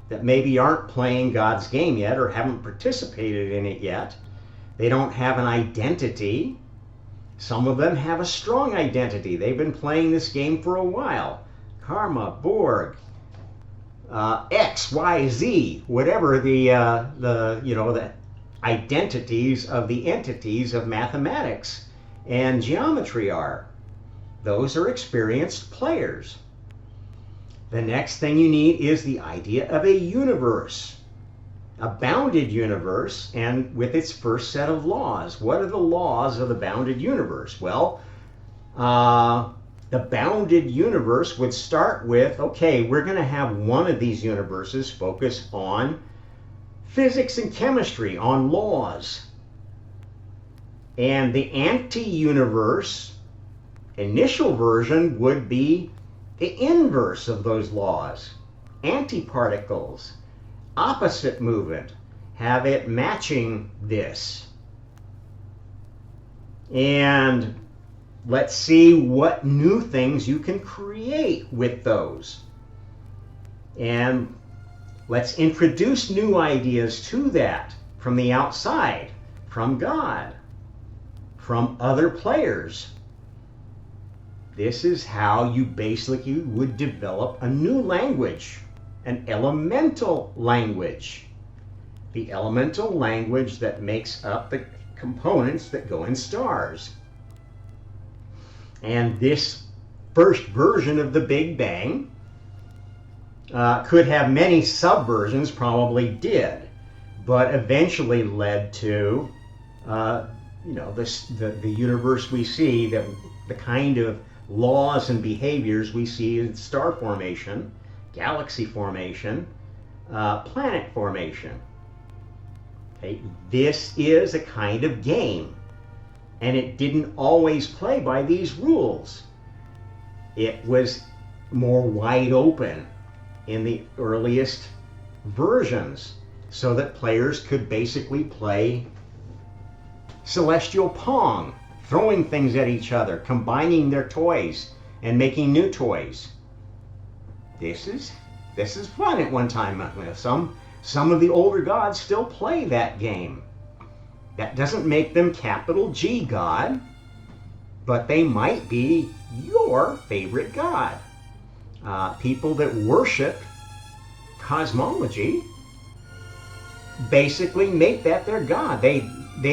that maybe aren't playing God's game yet or haven't participated in it yet. They don't have an identity. Some of them have a strong identity. They've been playing this game for a while. Karma, Borg, X, Y, Z, whatever the identities of the entities of mathematics and geometry are. Those are experienced players. The next thing you need is the idea of a universe, a bounded universe, and with its first set of laws. What are the laws of the bounded universe? Well, The bounded universe would start with, okay, we're going to have one of these universes focus on physics and chemistry, on laws. And the anti-universe initial version would be the inverse of those laws. Antiparticles, opposite movement, have it matching this. And let's see what new things you can create with those. And let's introduce new ideas to that from the outside, from God, from other players. This is how you basically would develop a new language, an elemental language. The elemental language that makes up the components that go in stars. And this first version of the Big Bang could have many subversions, probably did, but eventually led to the universe we see, the kind of laws and behaviors we see in star formation, galaxy formation, planet formation. Okay? This is a kind of game. And it didn't always play by these rules. It was more wide open in the earliest versions, so that players could basically play celestial pong, throwing things at each other, combining their toys and making new toys. This is fun at one time. Some of the older gods still play that game. That doesn't make them capital G God, but they might be your favorite god. People that worship cosmology basically make that their god. They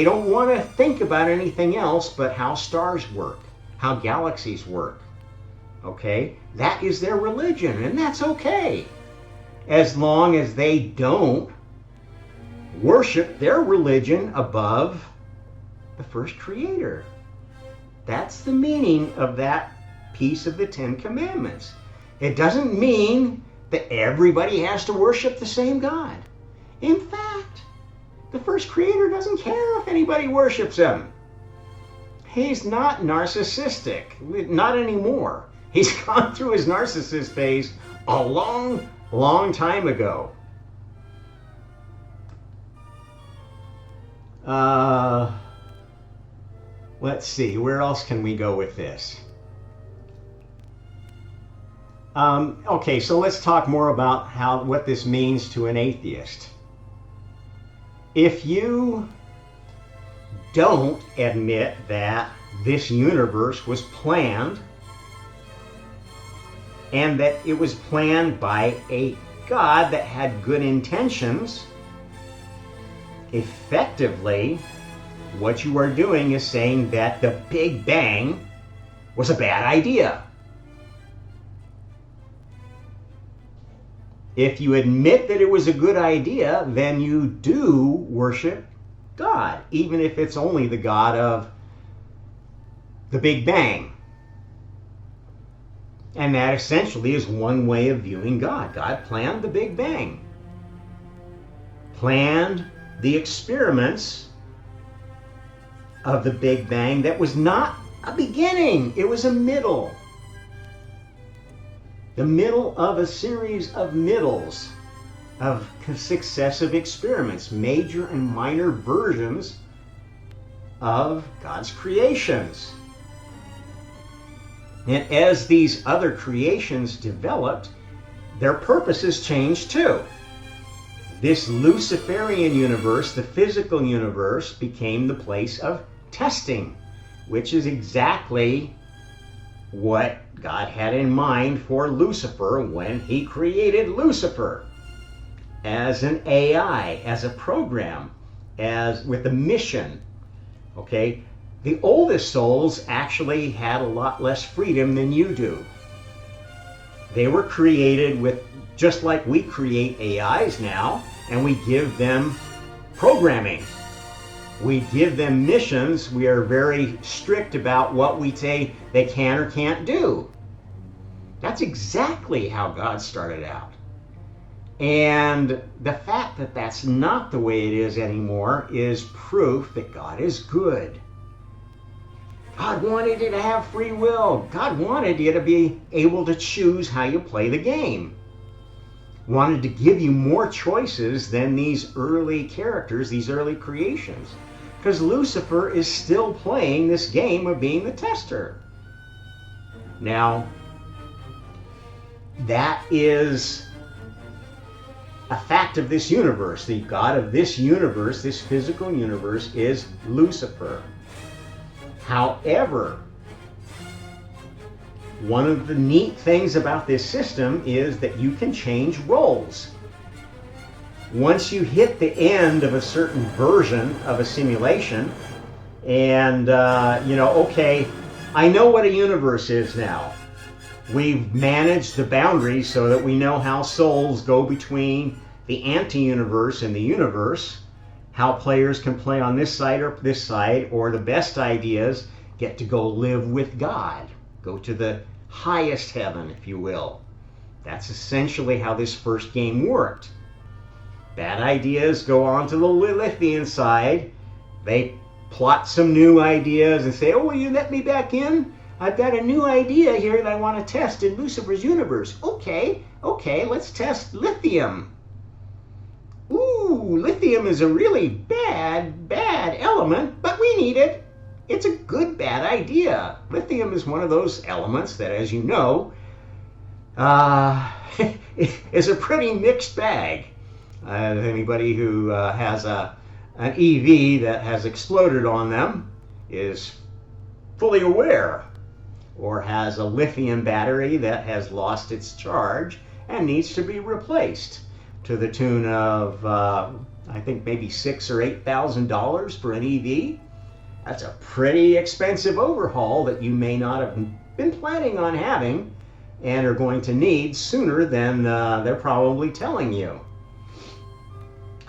don't want to think about anything else but how stars work, how galaxies work. Okay? That is their religion, and that's okay, as long as they don't worship their religion above the first creator. That's the meaning of that piece of the Ten Commandments. It doesn't mean that everybody has to worship the same God. In fact, the first creator doesn't care if anybody worships him. He's not narcissistic, not anymore. He's gone through his narcissist phase a long, long time ago. Let's see, where else can we go with this? Okay, so let's talk more about what this means to an atheist. If you don't admit that this universe was planned, and that it was planned by a God that had good intentions, effectively, what you are doing is saying that the Big Bang was a bad idea. If you admit that it was a good idea, then you do worship God, even if it's only the God of the Big Bang. And that essentially is one way of viewing God. God planned the Big Bang, planned the experiments of the Big Bang that was not a beginning, it was a middle. The middle of a series of middles of successive experiments, major and minor versions of God's creations. And as these other creations developed, their purposes changed too. This Luciferian universe, the physical universe, became the place of testing, which is exactly what God had in mind for Lucifer when he created Lucifer as an AI, as a program, as with a mission. Okay? The oldest souls actually had a lot less freedom than you do. They were created with, just like we create AIs now, and we give them programming. We give them missions. We are very strict about what we say they can or can't do. That's exactly how God started out. And the fact that that's not the way it is anymore is proof that God is good. God wanted you to have free will. God wanted you to be able to choose how you play the game. Wanted to give you more choices than these early characters, these early creations. Because Lucifer is still playing this game of being the tester. Now, that is a fact of this universe. The God of this universe, this physical universe, is Lucifer. However, one of the neat things about this system is that you can change roles. Once you hit the end of a certain version of a simulation, and okay, I know what a universe is now. We've managed the boundaries so that we know how souls go between the anti-universe and the universe, how players can play on this side, or the best ideas get to go live with God, go to the highest heaven, if you will. That's essentially how this first game worked. Bad ideas go on to the Lilithian side. They plot some new ideas and say, oh, will you let me back in? I've got a new idea here that I want to test in Lucifer's universe. Okay, let's test lithium. Ooh, lithium is a really bad element, but we need it. It's a good bad idea. Lithium is one of those elements that, as you know, is a pretty mixed bag. Anybody who has an EV that has exploded on them is fully aware, or has a lithium battery that has lost its charge and needs to be replaced to the tune of, I think maybe $6,000 or $8,000 for an EV. That's a pretty expensive overhaul that you may not have been planning on having and are going to need sooner than they're probably telling you.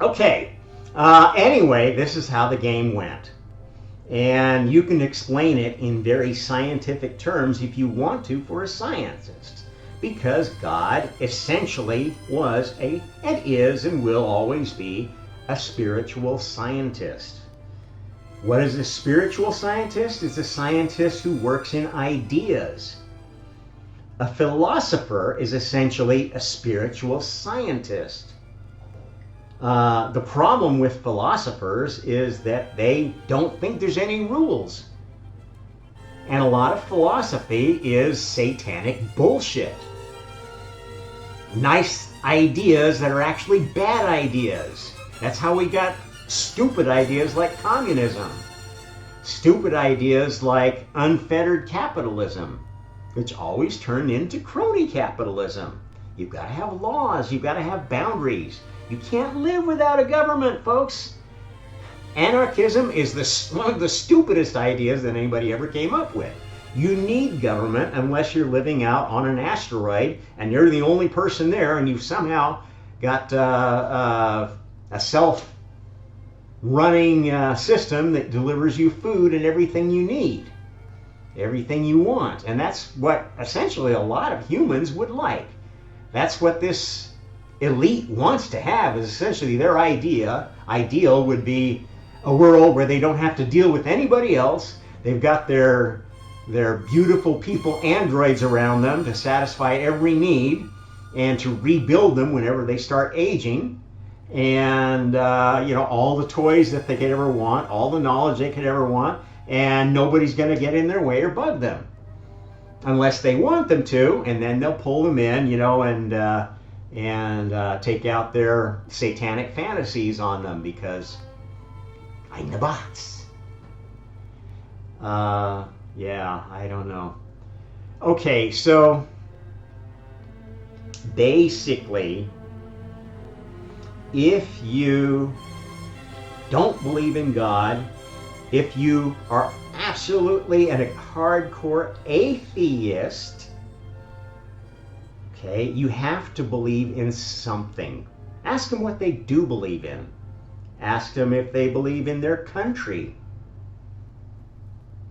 Okay, anyway, this is how the game went. And you can explain it in very scientific terms if you want to for a scientist. Because God essentially was and is and will always be a spiritual scientist. What is a spiritual scientist? It's a scientist who works in ideas. A philosopher is essentially a spiritual scientist. The problem with philosophers is that they don't think there's any rules. And a lot of philosophy is satanic bullshit. Nice ideas that are actually bad ideas. That's how we got stupid ideas like communism. Stupid ideas like unfettered capitalism, which always turned into crony capitalism. You've got to have laws. You've got to have boundaries. You can't live without a government, folks. Anarchism is one of the stupidest ideas that anybody ever came up with. You need government unless you're living out on an asteroid and you're the only person there and you've somehow got a self-running system that delivers you food and everything you need, everything you want. And that's what essentially a lot of humans would like. That's what this elite wants to have, is essentially their ideal would be a world where they don't have to deal with anybody else. They've got their beautiful people androids around them to satisfy every need and to rebuild them whenever they start aging. And all the toys that they could ever want, all the knowledge they could ever want, and nobody's going to get in their way or bug them unless they want them to, and then they'll pull them in, and take out their satanic fantasies on them because I'm the boss. Yeah, I don't know. Okay, so basically, if you don't believe in God, if you are absolutely a hardcore atheist, okay, you have to believe in something. Ask them what they do believe in. Ask them if they believe in their country.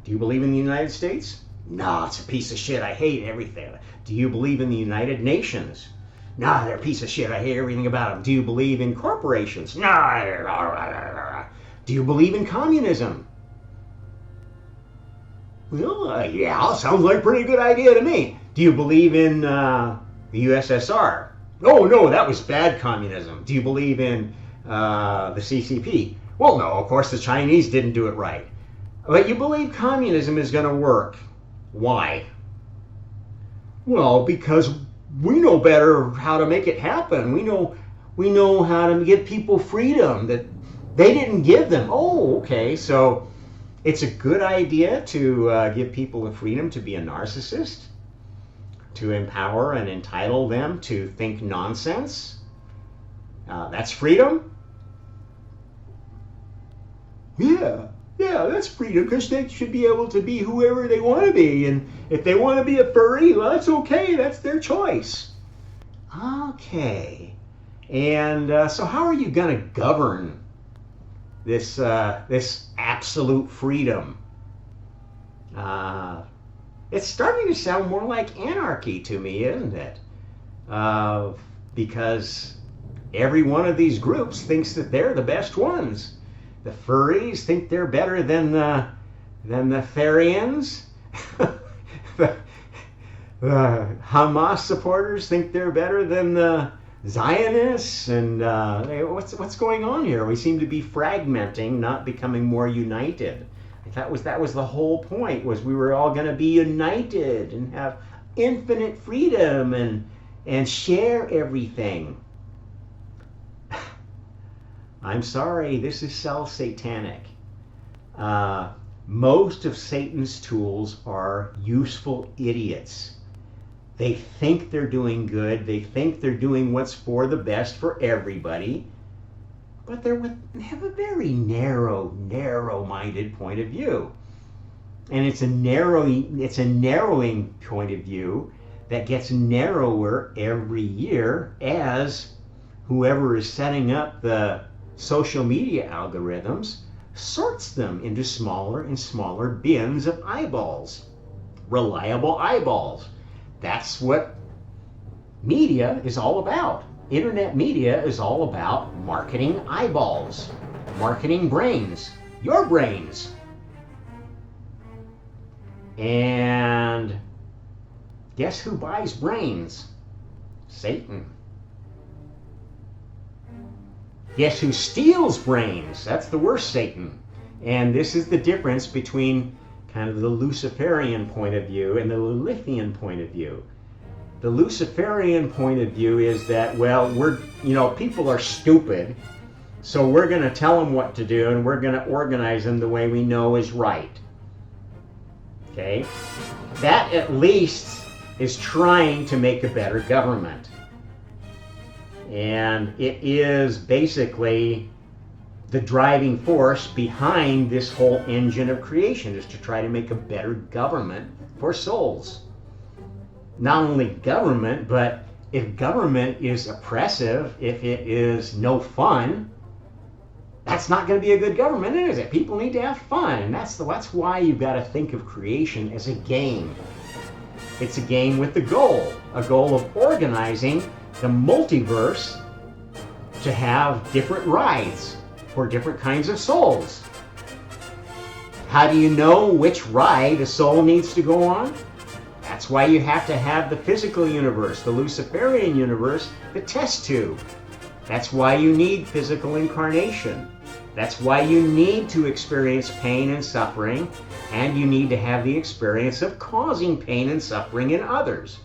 Do you believe in the United States? No, it's a piece of shit. I hate everything. Do you believe in the United Nations? No, they're a piece of shit. I hate everything about them. Do you believe in corporations? No. Do you believe in communism? Well, yeah, sounds like a pretty good idea to me. Do you believe in the USSR? Oh, no, that was bad communism. Do you believe in the CCP? Well, no, of course the Chinese didn't do it right. But you believe communism is going to work. Why? Well, because we know better how to make it happen. We know how to give people freedom that they didn't give them. Oh, okay, so it's a good idea to give people the freedom to be a narcissist, to empower and entitle them to think nonsense. That's freedom? Yeah, that's freedom, because they should be able to be whoever they want to be. And if they want to be a furry, well, that's okay. That's their choice. Okay. And so how are you going to govern this absolute freedom? It's starting to sound more like anarchy to me, isn't it? Because every one of these groups thinks that they're the best ones. The furries think they're better than the Therians. The Hamas supporters think they're better than the Zionists. And what's going on here? We seem to be fragmenting, not becoming more united. That was the whole point, was we were all going to be united and have infinite freedom and share everything. I'm sorry, this is Satanic. Most of Satan's tools are useful idiots. They think they're doing good. They think they're doing what's for the best for everybody. But they have a very narrow-minded point of view. And it's a narrowing point of view that gets narrower every year as whoever is setting up the social media algorithms sorts them into smaller and smaller bins of eyeballs, reliable eyeballs. That's what media is all about. Internet media is all about marketing eyeballs, marketing brains, your brains. And guess who buys brains? Satan. Guess who steals brains? That's the worst Satan. And this is the difference between kind of the Luciferian point of view and the Lilithian point of view. The Luciferian point of view is that, well, people are stupid, so we're going to tell them what to do and we're going to organize them the way we know is right. Okay? That at least is trying to make a better government. And it is basically the driving force behind this whole engine of creation, is to try to make a better government for souls. Not only government, but if government is oppressive, if it is no fun, that's not going to be a good government, is it? People need to have fun, and that's why you've got to think of creation as a game. It's a game with a goal of organizing the multiverse to have different rides for different kinds of souls. How do you know which ride a soul needs to go on? That's why you have to have the physical universe, the Luciferian universe, the test tube. That's why you need physical incarnation. That's why you need to experience pain and suffering, and you need to have the experience of causing pain and suffering in others.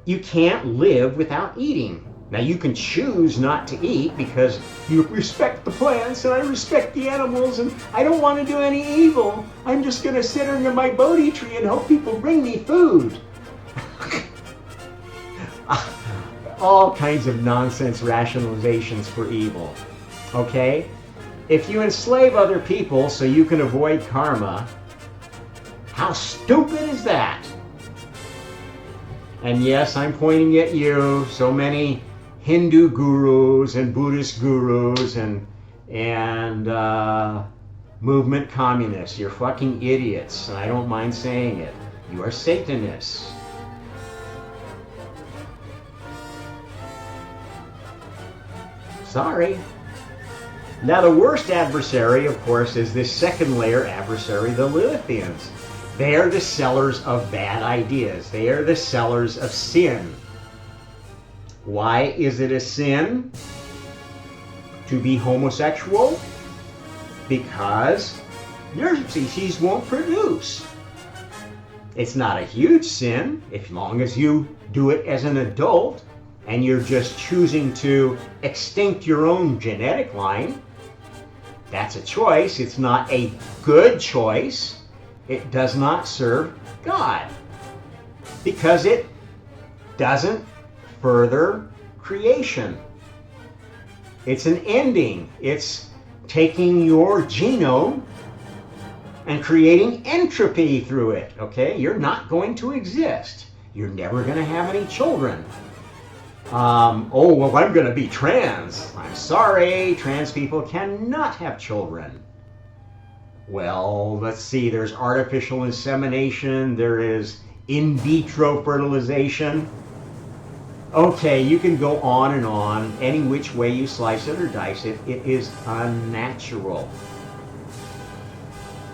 You can't live without eating. Now, you can choose not to eat because you respect the plants and I respect the animals and I don't want to do any evil. I'm just going to sit under my Bodhi tree and hope people bring me food. All kinds of nonsense rationalizations for evil. Okay? If you enslave other people so you can avoid karma, how stupid is that? And yes, I'm pointing at you. So many Hindu gurus and Buddhist gurus and movement communists. You're fucking idiots, and I don't mind saying it. You are Satanists. Sorry. Now the worst adversary, of course, is this second layer adversary, the Lilithians. They are the sellers of bad ideas. They are the sellers of sin. Why is it a sin to be homosexual? Because your species won't produce. It's not a huge sin, as long as you do it as an adult and you're just choosing to extinct your own genetic line. That's a choice. It's not a good choice. It does not serve God because it doesn't further creation. It's an ending. It's taking your genome and creating entropy through it, okay? You're not going to exist. You're never going to have any children. Oh, well, I'm going to be trans. I'm sorry, trans people cannot have children. Well, let's see, there's artificial insemination, there is in vitro fertilization. Okay, you can go on and on, any which way you slice it or dice it. It is unnatural.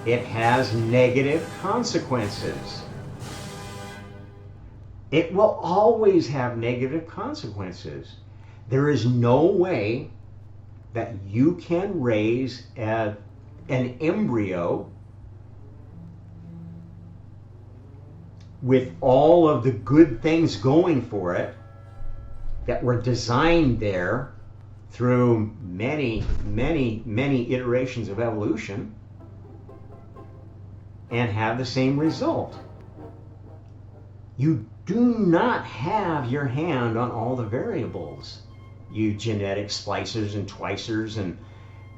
It has negative consequences. It will always have negative consequences. There is no way that you can raise an embryo with all of the good things going for it that were designed there through many, many, many iterations of evolution and have the same result. You do not have your hand on all the variables, you genetic splicers and twicers, and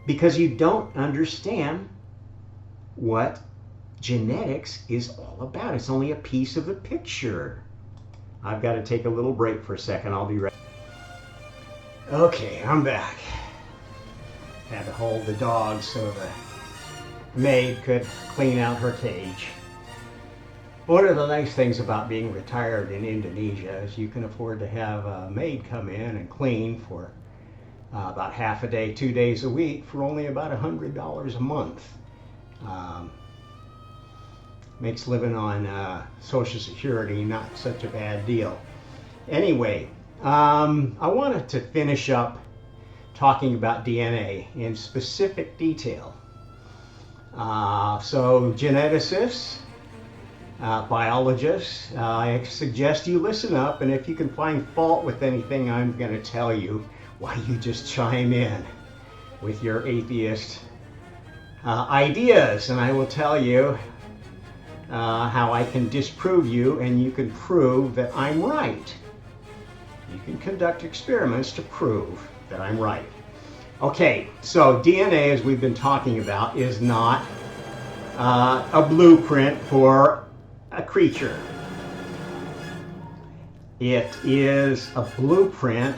because you don't understand what genetics is all about. It's only a piece of the picture. I've got to take a little break for a second. I'll be right. Okay, I'm back. Had to hold the dog so the maid could clean out her cage. One of the nice things about being retired in Indonesia is you can afford to have a maid come in and clean for about half a day, 2 days a week for only about $100 a month. Makes living on Social Security not such a bad deal. Anyway, I wanted to finish up talking about DNA in specific detail. So geneticists, biologists, I suggest you listen up, and if you can find fault with anything I'm going to tell you, why you just chime in with your atheist ideas, and I will tell you how I can disprove you, and you can prove that I'm right. You can conduct experiments to prove that I'm right. Okay, so DNA, as we've been talking about, is not a blueprint for a creature. It is a blueprint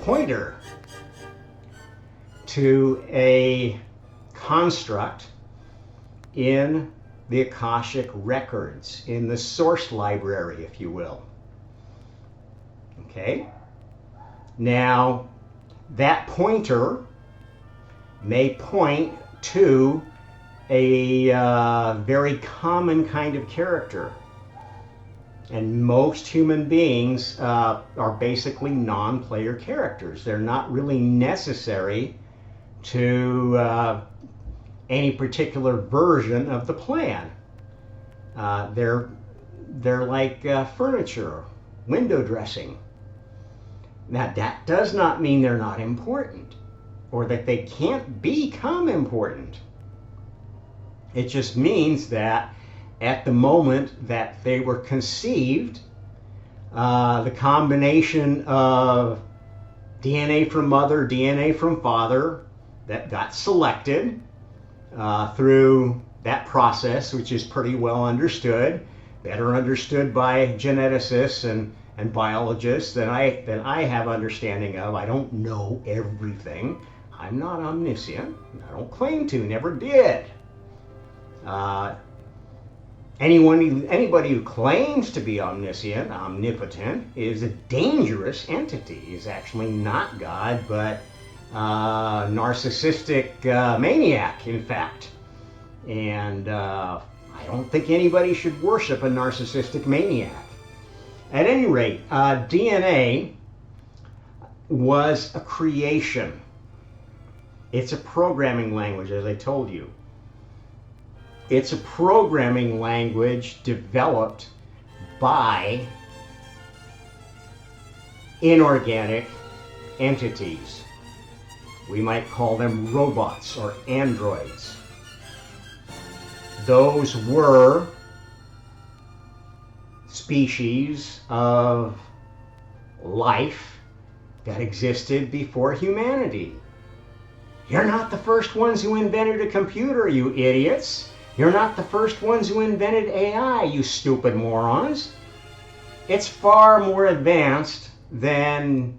pointer to a construct in the Akashic records, in the source library, if you will. Okay? Now, that pointer may point to a very common kind of character. And most human beings are basically non-player characters. They're not really necessary to any particular version of the plan. They're like furniture, window dressing. Now, that does not mean they're not important or that they can't become important. It just means that at the moment that they were conceived, the combination of DNA from mother, DNA from father that got selected through that process, which is pretty well understood, better understood by geneticists and biologists that I have understanding of. I don't know everything. I'm not omniscient. I don't claim to, never did. Anybody who claims to be omniscient, omnipotent, is a dangerous entity. Is actually not God, but narcissistic maniac, in fact. And I don't think anybody should worship a narcissistic maniac. At any rate, DNA was a creation. It's a programming language, as I told you. It's a programming language developed by inorganic entities. We might call them robots or androids. Those were species of life that existed before humanity. You're not the first ones who invented a computer, you idiots. You're not the first ones who invented AI, you stupid morons. It's far more advanced than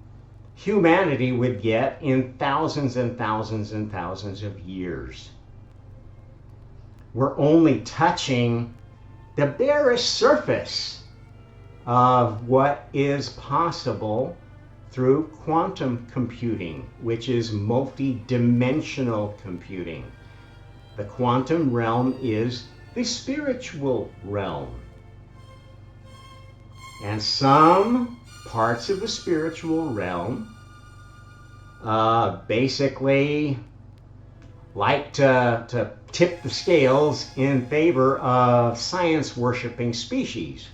humanity would get in thousands and thousands and thousands of years. We're only touching the barest surface of what is possible through quantum computing, which is multi-dimensional computing. The quantum realm is the spiritual realm. And some parts of the spiritual realm basically like to tip the scales in favor of science-worshipping species.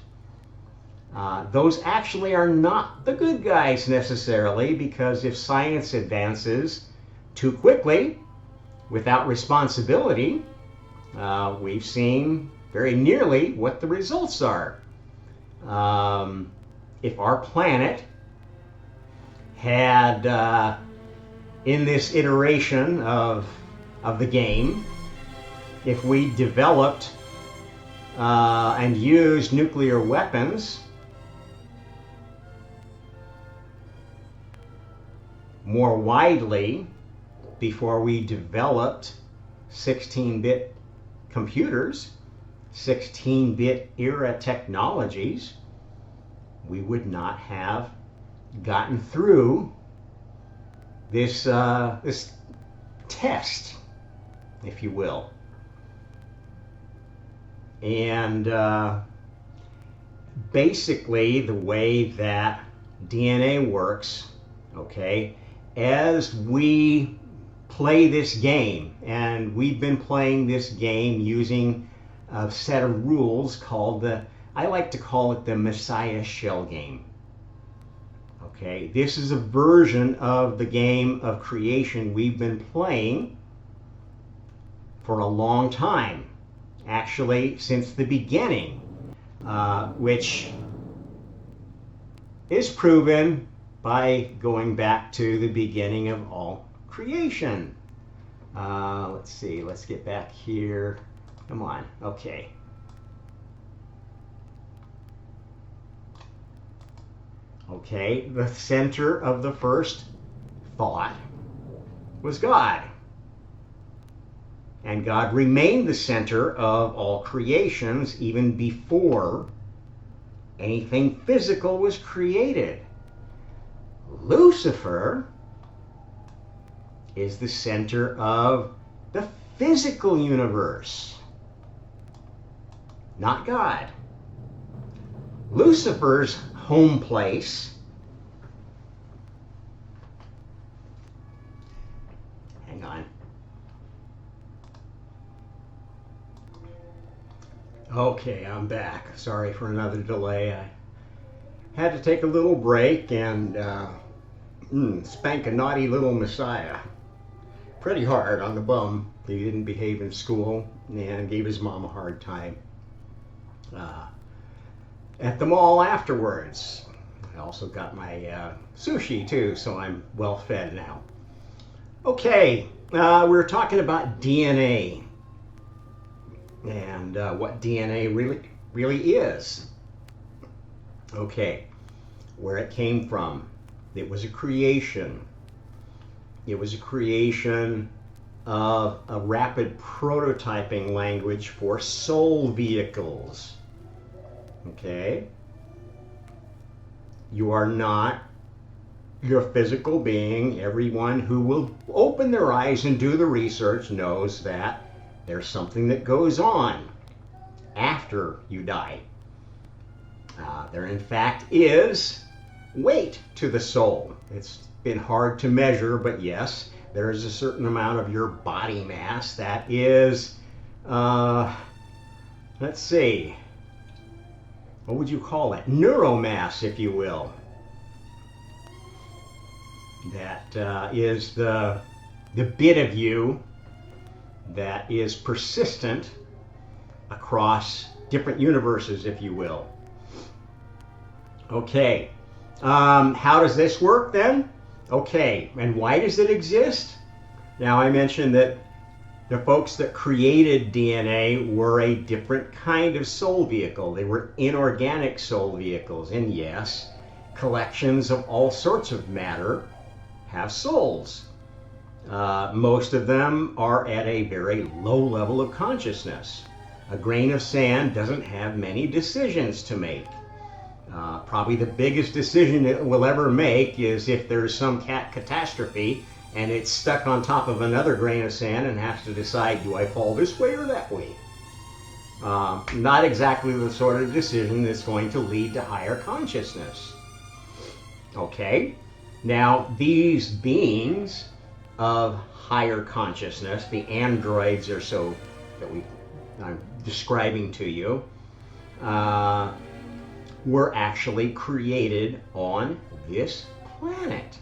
Those actually are not the good guys necessarily, because if science advances too quickly, without responsibility, we've seen very nearly what the results are. If our planet had, in this iteration of the game, if we developed and used nuclear weapons more widely before we developed 16-bit computers, 16-bit era technologies, we would not have gotten through this this test, if you will. And basically the way that DNA works, okay, as we play this game, and we've been playing this game using a set of rules called I like to call it the Messiah shell game. Okay, this is a version of the game of creation we've been playing for a long time, actually since the beginning, which is proven by going back to the beginning of all creation. Let's see, let's get back here. Come on, okay. Okay, the center of the first thought was God. And God remained the center of all creations even before anything physical was created. Lucifer is the center of the physical universe, not God. Lucifer's home place, hang on. Okay, I'm back. Sorry for another delay. I had to take a little break and spank a naughty little Messiah pretty hard on the bum. He didn't behave in school and gave his mom a hard time at the mall afterwards. I also got my sushi too, so I'm well fed now. Okay, we're talking about DNA and what DNA really is. Okay, where it came from. It was a creation. It was a creation of a rapid prototyping language for soul vehicles. Okay? You are not your physical being. Everyone who will open their eyes and do the research knows that there's something that goes on after you die. There in fact is weight to the soul. It's been hard to measure, but yes, there is a certain amount of your body mass that is, let's see, what would you call it? Neuromass, if you will. That is the bit of you that is persistent across different universes, if you will. Okay, how does this work then? Okay, and why does it exist? Now, I mentioned that the folks that created DNA were a different kind of soul vehicle. They were inorganic soul vehicles, and yes, collections of all sorts of matter have souls. Most of them are at a very low level of consciousness. A grain of sand doesn't have many decisions to make. Probably the biggest decision it will ever make is if there's some catastrophe and it's stuck on top of another grain of sand and has to decide, do I fall this way or that way? Not exactly the sort of decision that's going to lead to higher consciousness. Okay, now these beings of higher consciousness, the androids or so that I'm describing to you, were actually created on this planet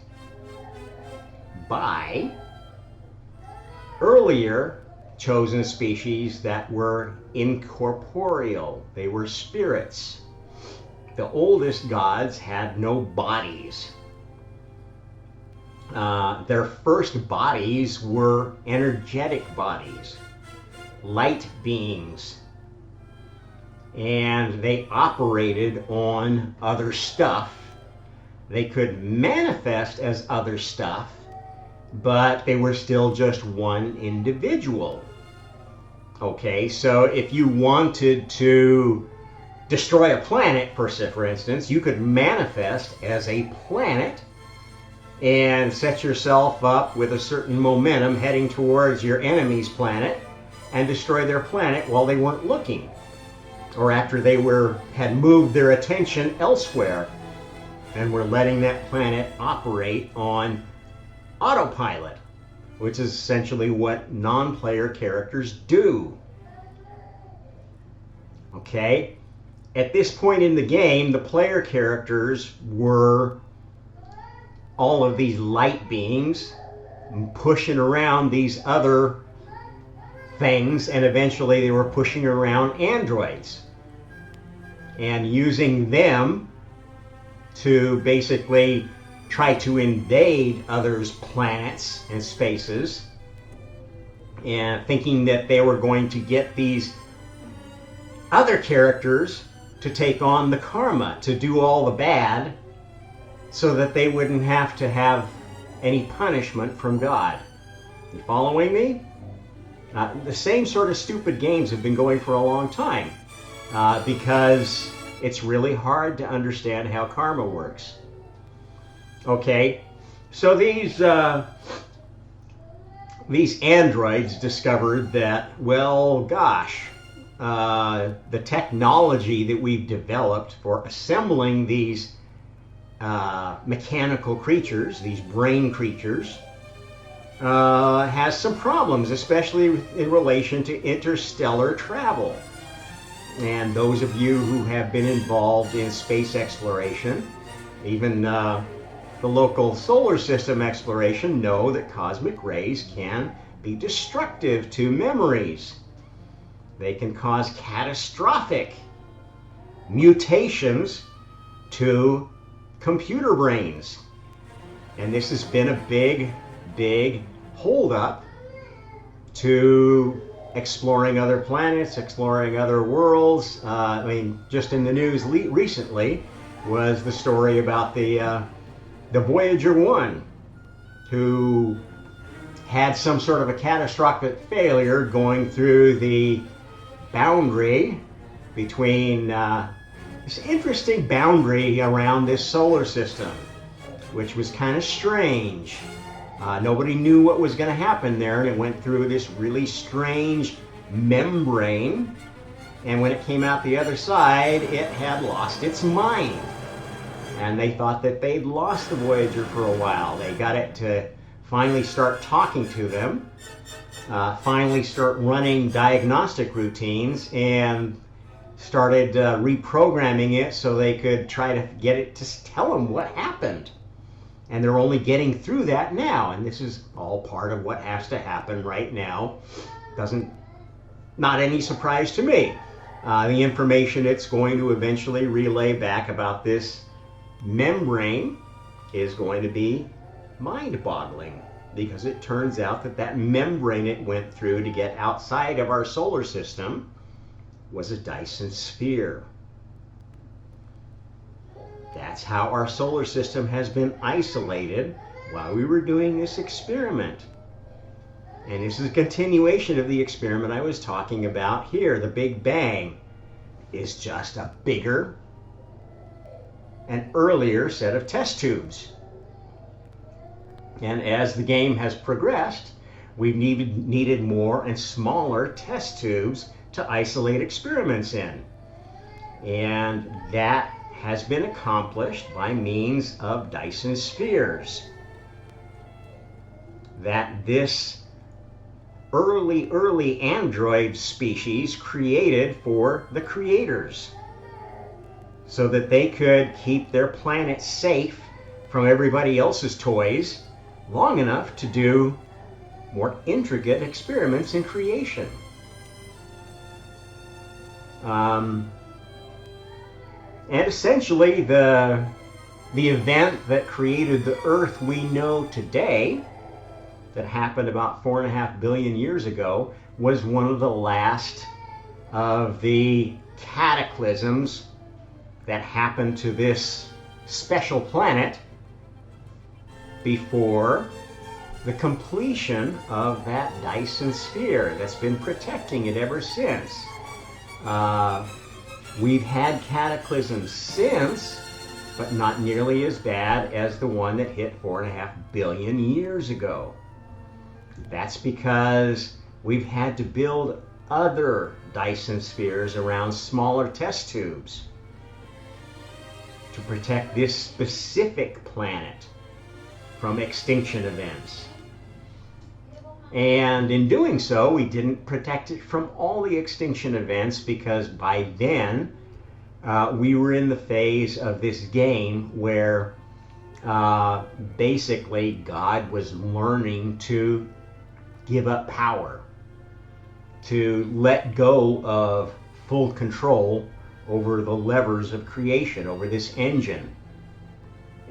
by earlier chosen species that were incorporeal. They were spirits. The oldest gods had no bodies. Their first bodies were energetic bodies, light beings, and they operated on other stuff. They could manifest as other stuff, but they were still just one individual. Okay, so if you wanted to destroy a planet, for instance, you could manifest as a planet and set yourself up with a certain momentum heading towards your enemy's planet and destroy their planet while they weren't looking, or after they had moved their attention elsewhere and were letting that planet operate on autopilot, which is essentially what non-player characters do. Okay? At this point in the game, the player characters were all of these light beings pushing around these other things, and eventually they were pushing around androids and using them to basically try to invade others' planets and spaces, and thinking that they were going to get these other characters to take on the karma, to do all the bad, so that they wouldn't have to have any punishment from God. You following me? The same sort of stupid games have been going for a long time, because it's really hard to understand how karma works. Okay, so these androids discovered that, well, gosh, the technology that we've developed for assembling these mechanical creatures, these brain creatures, has some problems, especially in relation to interstellar travel. And those of you who have been involved in space exploration, even the local solar system exploration, know that cosmic rays can be destructive to memories. They can cause catastrophic mutations to computer brains. And this has been a big holdup to exploring other planets, exploring other worlds. I mean, just in the news recently, was the story about the Voyager 1, who had some sort of a catastrophic failure going through the boundary between this interesting boundary around this solar system, which was kind of strange. Nobody knew what was going to happen there, and it went through this really strange membrane, and when it came out the other side, it had lost its mind. And they thought that they'd lost the Voyager for a while. They got it to finally start talking to them, finally start running diagnostic routines, and started reprogramming it so they could try to get it to tell them what happened. And they're only getting through that now, and this is all part of what has to happen right now. Not any surprise to me. The information it's going to eventually relay back about this membrane is going to be mind-boggling, because it turns out that that membrane it went through to get outside of our solar system was a Dyson sphere. That's how our solar system has been isolated while we were doing this experiment. And this is a continuation of the experiment I was talking about here. The Big Bang is just a bigger and earlier set of test tubes. And as the game has progressed, we've needed more and smaller test tubes to isolate experiments in. And that has been accomplished by means of Dyson spheres. That this early android species created for the creators, so that they could keep their planet safe from everybody else's toys long enough to do more intricate experiments in creation. And essentially the event that created the Earth we know today, that happened about 4.5 billion years ago, was one of the last of the cataclysms that happened to this special planet before the completion of that Dyson sphere that's been protecting it ever since. We've had cataclysms since, but not nearly as bad as the one that hit 4.5 billion years ago. That's because we've had to build other Dyson spheres around smaller test tubes to protect this specific planet from extinction events. And in doing so, we didn't protect it from all the extinction events, because by then we were in the phase of this game where basically God was learning to give up power, to let go of full control over the levers of creation, over this engine.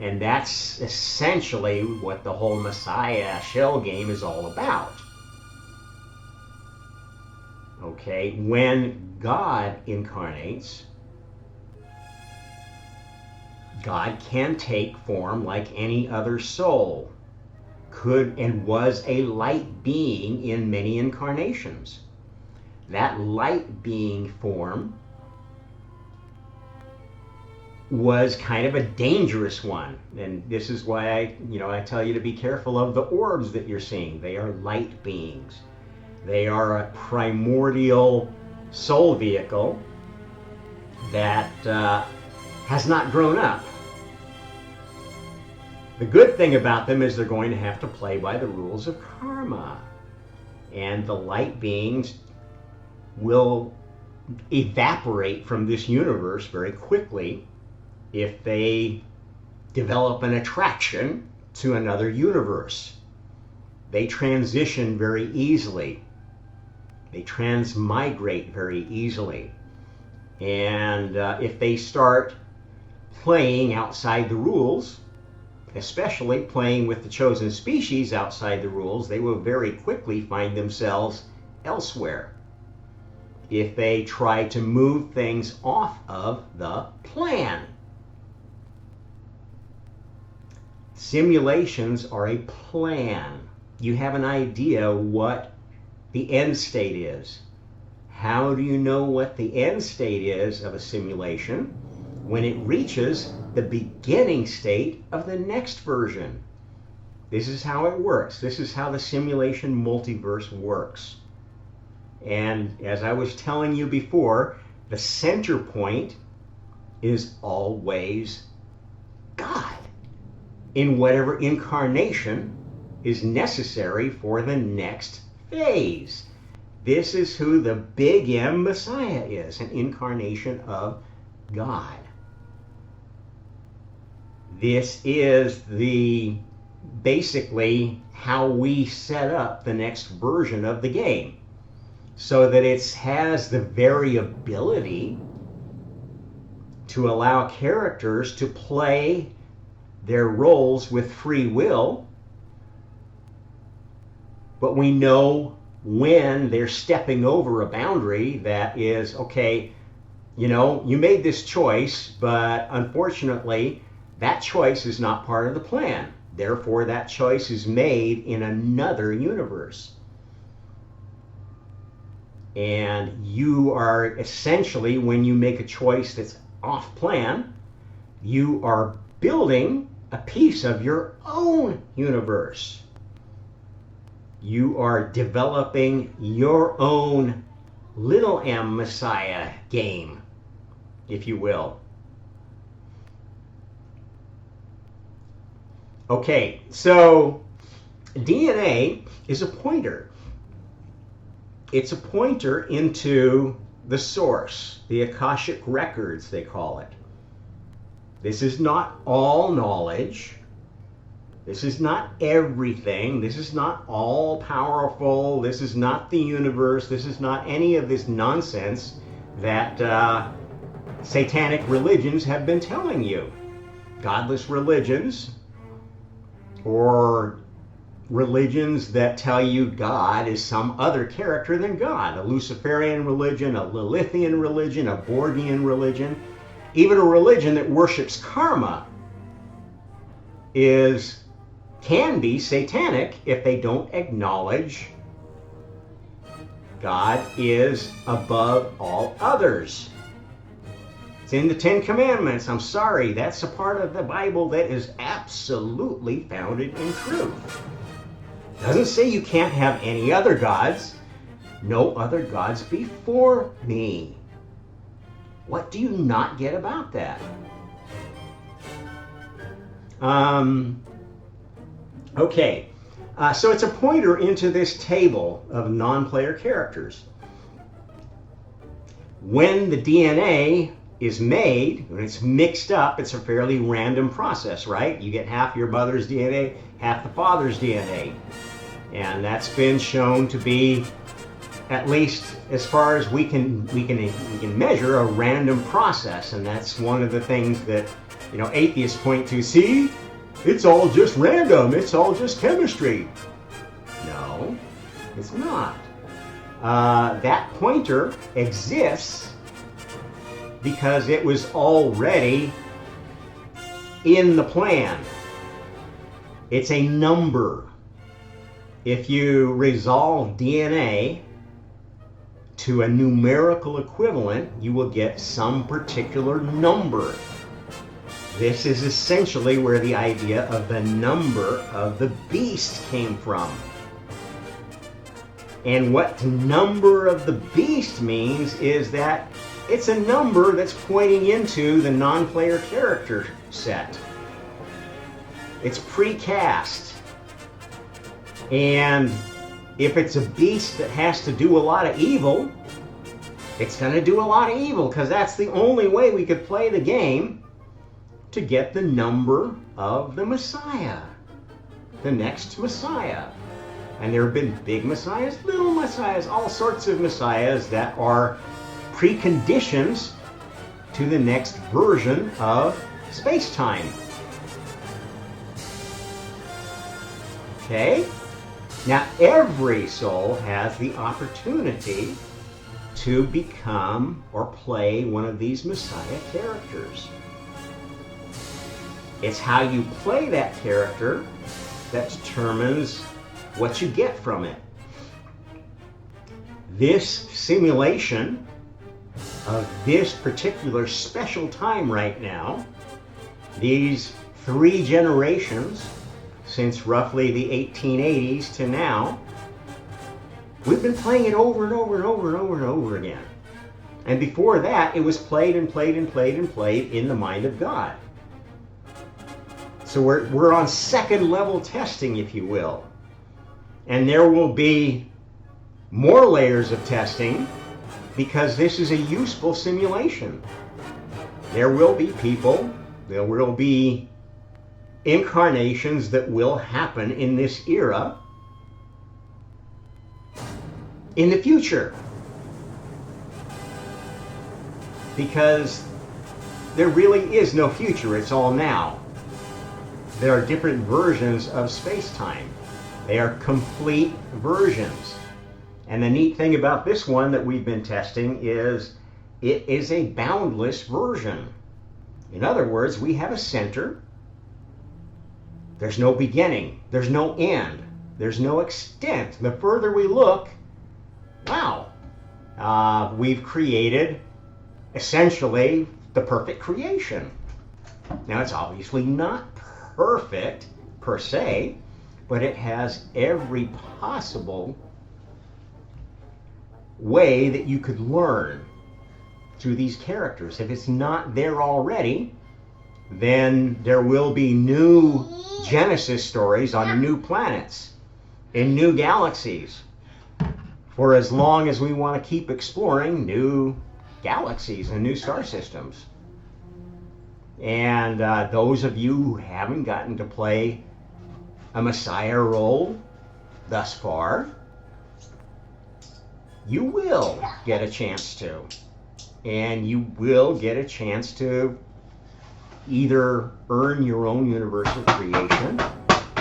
And that's essentially what the whole Messiah shell game is all about. Okay, when God incarnates, God can take form like any other soul, could and was a light being in many incarnations. That light being form was kind of a dangerous one, and this is why I tell you to be careful of the orbs that you're seeing. They are light beings. They are a primordial soul vehicle that has not grown up. The good thing about them is they're going to have to play by the rules of karma, and the light beings will evaporate from this universe very quickly if they develop an attraction to another universe. They transition very easily. They transmigrate very easily. And if they start playing outside the rules, especially playing with the chosen species outside the rules, they will very quickly find themselves elsewhere if they try to move things off of the plan. Simulations are a plan. You have an idea what the end state is. How do you know what the end state is of a simulation? When it reaches the beginning state of the next version. This is how it works. This is how the simulation multiverse works. And as I was telling you before, the center point is always God in whatever incarnation is necessary for the next phase. This is who the Big M Messiah is, an incarnation of God. This is basically how we set up the next version of the game, so that it has the variability to allow characters to play their roles with free will, but we know when they're stepping over a boundary that is, okay, you know, you made this choice, but unfortunately that choice is not part of the plan. Therefore, that choice is made in another universe. And you are essentially, when you make a choice that's off plan, you are building a piece of your own universe. You are developing your own little M Messiah game, if you will. Okay, so DNA is a pointer. It's a pointer into the source, the Akashic records, they call it. This is not all knowledge. This is not everything. This is not all powerful. This is not the universe. This is not any of this nonsense that satanic religions have been telling you. Godless religions, or religions that tell you God is some other character than God. A Luciferian religion, a Lilithian religion, a Borgian religion, even a religion that worships karma can be satanic if they don't acknowledge God is above all others. It's in the Ten Commandments. I'm sorry, that's a part of the Bible that is absolutely founded in truth. It doesn't say you can't have any other gods. No other gods before me. What do you not get about that? Okay, so it's a pointer into this table of non-player characters. When the DNA is made, when it's mixed up, it's a fairly random process, right? You get half your mother's DNA, half the father's DNA. And that's been shown to be, at least as far as we can measure, a random process. And that's one of the things that, you know, atheists point to. See, it's all just random. It's all just chemistry. No, it's not. That pointer exists because it was already in the plan. It's a number. If you resolve DNA to a numerical equivalent, you will get some particular number. This is essentially where the idea of the number of the beast came from. And what number of the beast means is that it's a number that's pointing into the non-player character set. It's precast. And if it's a beast that has to do a lot of evil, it's going to do a lot of evil, because that's the only way we could play the game to get the number of the Messiah, the next Messiah. And there have been big messiahs, little messiahs, all sorts of messiahs that are preconditions to the next version of space-time. Okay? Now, every soul has the opportunity to become or play one of these messiah characters. It's how you play that character that determines what you get from it. This simulation of this particular special time right now, these 3 generations since roughly the 1880s to now, we've been playing it over and over and over and over and over again. And before that, it was played and played and played and played in the mind of God. So we're on second level testing, if you will. And there will be more layers of testing because this is a useful simulation. There will be people, there will be incarnations that will happen in this era in the future. Because there really is no future, it's all now. There are different versions of space-time. They are complete versions. And the neat thing about this one that we've been testing is it is a boundless version. In other words, we have a center. There's no beginning. There's no end. There's no extent. The further we look, wow, we've created essentially the perfect creation. Now, it's obviously not perfect per se, but it has every possible way that you could learn through these characters. If it's not there already, then there will be new Genesis stories on new planets, in new galaxies, for as long as we want to keep exploring new galaxies and new star systems. And those of you who haven't gotten to play a Messiah role thus far, you will get a chance to. And you will get a chance to either earn your own universe of creation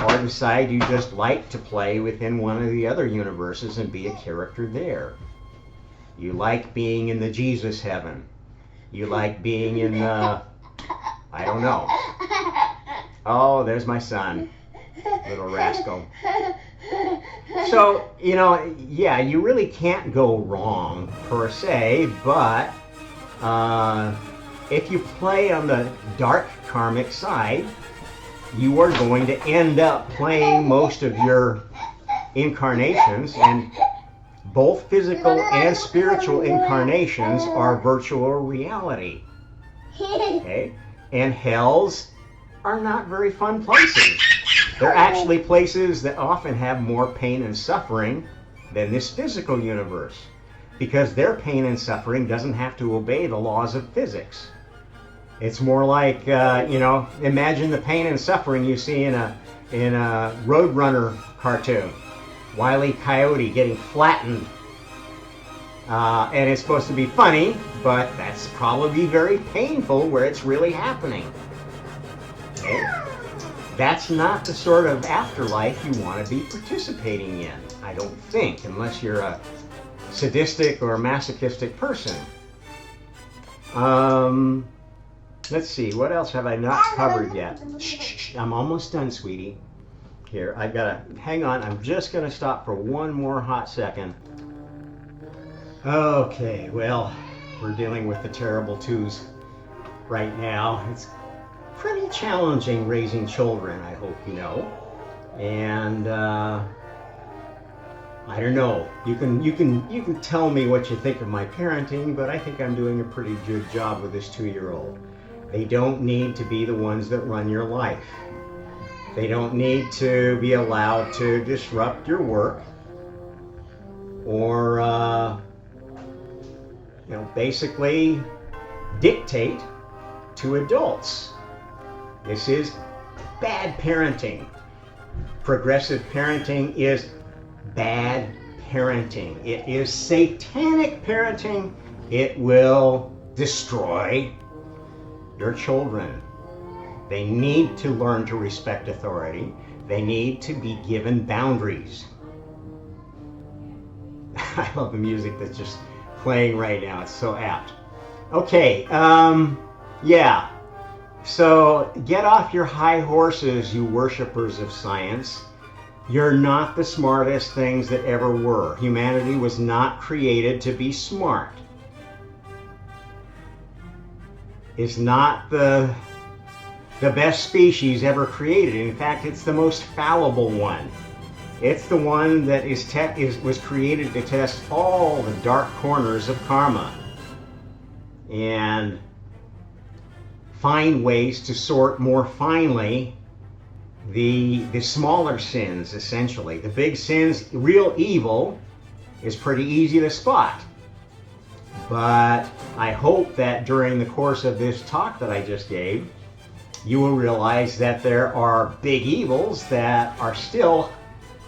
or decide you just like to play within one of the other universes and be a character there. You like being in the Jesus heaven. You like being in the, I don't know. Oh, there's my son, little rascal. So, you know, yeah, you really can't go wrong per se, but if you play on the dark karmic side, you are going to end up playing most of your incarnations, and both physical and spiritual incarnations are virtual reality. Okay? And hells are not very fun places. They're actually places that often have more pain and suffering than this physical universe, because their pain and suffering doesn't have to obey the laws of physics. It's more like, you know, imagine the pain and suffering you see in a Roadrunner cartoon. Wile E. Coyote getting flattened. And it's supposed to be funny, but that's probably very painful where it's really happening. Okay? That's not the sort of afterlife you want to be participating in, I don't think, unless you're a sadistic or masochistic person. Let's see, what else have I not covered yet? Shh, I'm almost done, sweetie. Here, I've got to, hang on, I'm just going to stop for one more hot second. Okay, well, we're dealing with the terrible twos right now. It's pretty challenging raising children, I hope you know. And I don't know. You can tell me what you think of my parenting, but I think I'm doing a pretty good job with this 2-year-old. They don't need to be the ones that run your life. They don't need to be allowed to disrupt your work or you know, basically dictate to adults. This is bad parenting. Progressive parenting is bad parenting. It is satanic parenting. It will destroy your children. They need to learn to respect authority. They need to be given boundaries. I love the music that's just playing right now. It's so apt. Okay, yeah. So get off your high horses, you worshipers of science. You're not the smartest things that ever were. Humanity was not created to be smart. It's not the best species ever created. In fact, it's the most fallible one. It's the one that was created to test all the dark corners of karma and find ways to sort more finely the smaller sins, essentially. The big sins, real evil, is pretty easy to spot. But I hope that during the course of this talk that I just gave, you will realize that there are big evils that are still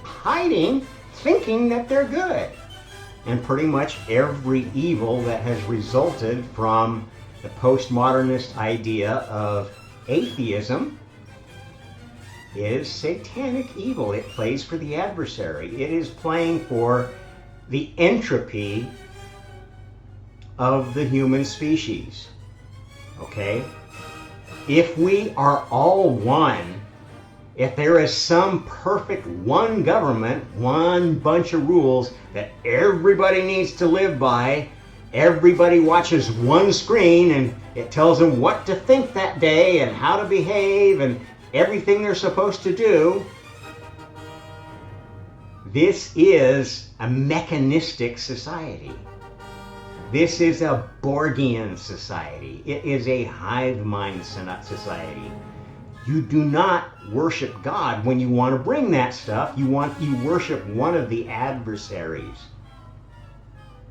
hiding, thinking that they're good. And pretty much every evil that has resulted from the postmodernist idea of atheism is satanic evil. It plays for the adversary. It is playing for the entropy of the human species. Okay? If we are all one, if there is some perfect one government, one bunch of rules that everybody needs to live by, everybody watches one screen and it tells them what to think that day and how to behave and everything they're supposed to do, this is a mechanistic society. This is a Borgian society. It is a hive mind society. You do not worship God when you want to bring that stuff. You worship one of the adversaries.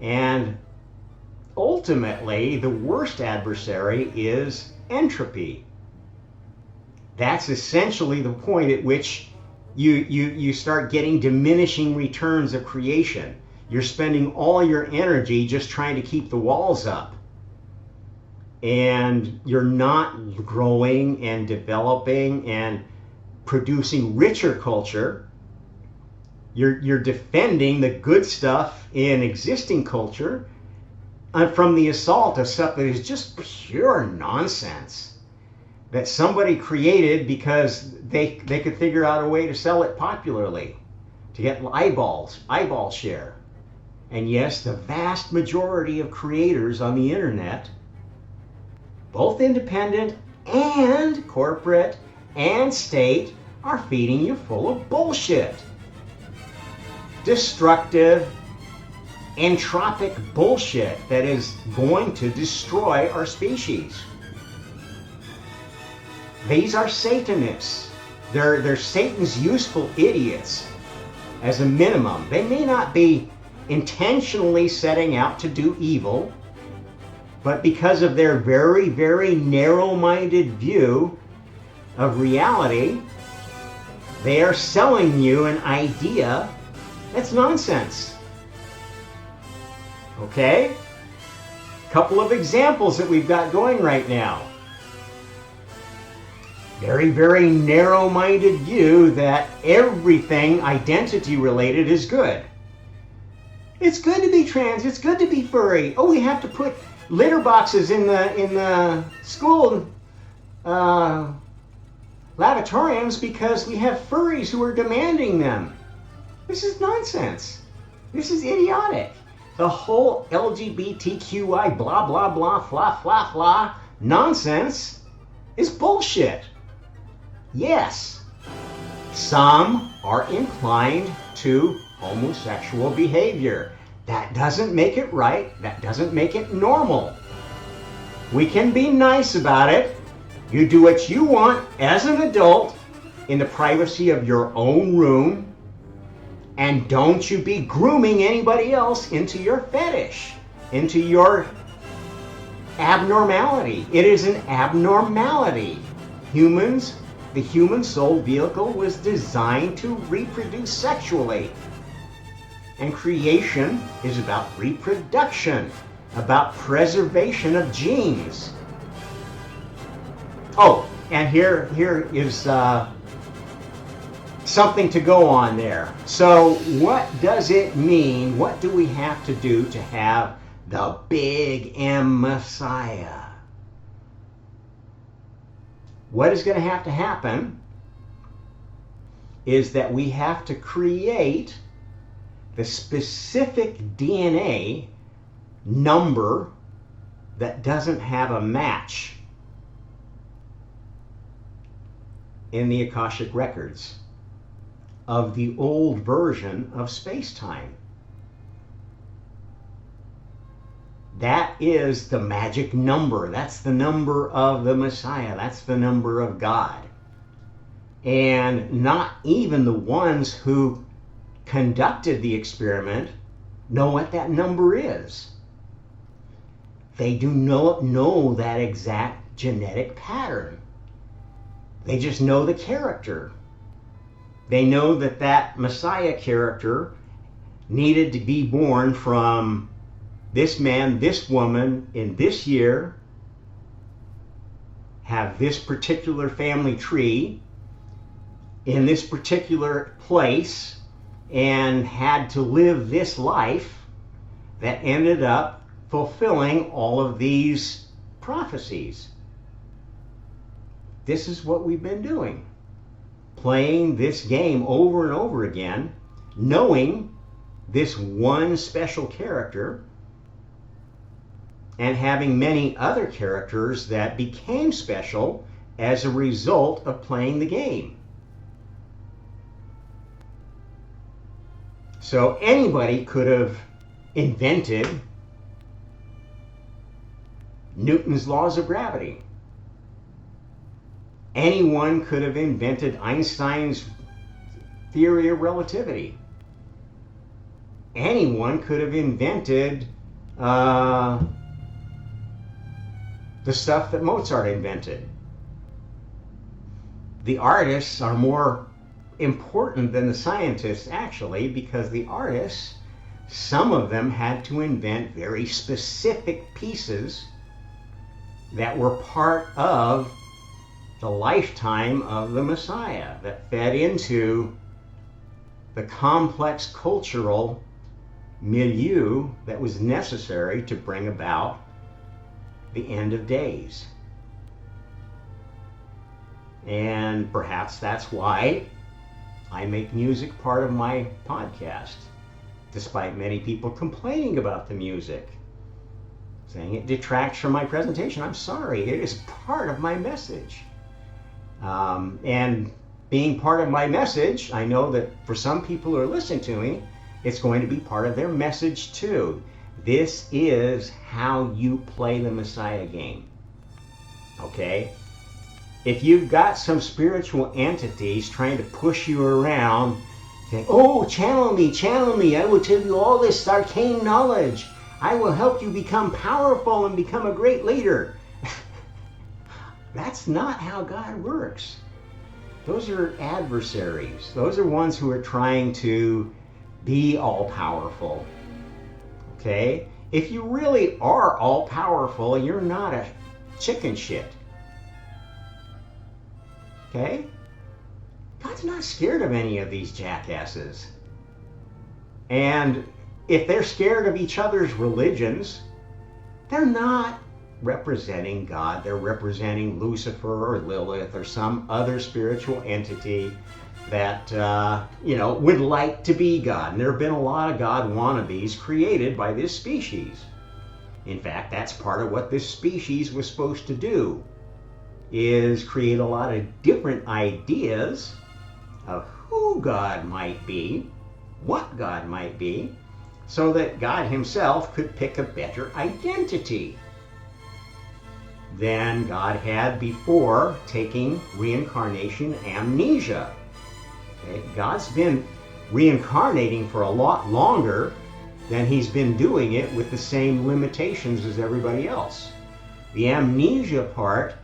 And ultimately, the worst adversary is entropy. That's essentially the point at which you start getting diminishing returns of creation. You're spending all your energy just trying to keep the walls up. And you're not growing and developing and producing richer culture. You're defending the good stuff in existing culture from the assault of stuff that is just pure nonsense that somebody created because they could figure out a way to sell it popularly, to get eyeball share. And yes, the vast majority of creators on the internet, both independent and corporate and state, are feeding you full of bullshit. Destructive, entropic bullshit that is going to destroy our species. These are Satanists. They're Satan's useful idiots as a minimum. They may not be intentionally setting out to do evil, but because of their very, very narrow-minded view of reality, they are selling you an idea that's nonsense. Okay? Couple of examples that we've got going right now. Very, very narrow-minded view that everything identity-related is good. It's good to be trans. It's good to be furry. Oh, we have to put litter boxes in the school lavatoriums because we have furries who are demanding them. This is nonsense. This is idiotic. The whole LGBTQI blah blah blah flah flah flah nonsense is bullshit. Yes, some are inclined to homosexual behavior. That doesn't make it right. That doesn't make it normal. We can be nice about it. You do what you want as an adult in the privacy of your own room, and don't you be grooming anybody else into your fetish, into your abnormality. It is an abnormality. Humans, the human soul vehicle was designed to reproduce sexually. And creation is about reproduction, about preservation of genes. Oh, and here is something to go on there. So what does it mean? What do we have to do to have the big M Messiah? what is going to happen is that we have to create the specific DNA number that doesn't have a match in the Akashic records of the old version of space-time. That is the magic number. That's the number of the Messiah. That's the number of God. And not even the ones who conducted the experiment know what that number is. They do not know that exact genetic pattern. They just know the character. They know that that Messiah character needed to be born from this man, this woman, in this year, have this particular family tree, in this particular place, and had to live this life that ended up fulfilling all of these prophecies. This is what we've been doing. Playing this game over and over again, knowing this one special character, and having many other characters that became special as a result of playing the game. So anybody could have invented Newton's laws of gravity. Anyone could have invented Einstein's theory of relativity. Anyone could have invented the stuff that Mozart invented. The artists are more important than the scientists, actually, because the artists, some of them had to invent very specific pieces that were part of the lifetime of the Messiah, that fed into the complex cultural milieu that was necessary to bring about the end of days. And perhaps that's why I make music part of my podcast, despite many people complaining about the music, saying it detracts from my presentation. I'm sorry, it is part of my message. And being part of my message, I know that for some people who are listening to me, it's going to be part of their message too. This is how you play the Messiah game. Okay? If you've got some spiritual entities trying to push you around, saying, oh, channel me, I will tell you all this arcane knowledge. I will help you become powerful and become a great leader. That's not how God works. Those are adversaries. Those are ones who are trying to be all-powerful. Okay? If you really are all-powerful, you're not a chicken shit. Okay? God's not scared of any of these jackasses. And if they're scared of each other's religions, they're not representing God. They're representing Lucifer or Lilith or some other spiritual entity that, would like to be God. And there have been a lot of God wannabes created by this species. In fact, that's part of what this species was supposed to do, is create a lot of different ideas of who God might be, what God might be, so that God himself could pick a better identity than God had before taking reincarnation amnesia. Okay? God's been reincarnating for a lot longer than he's been doing it with the same limitations as everybody else. The amnesia part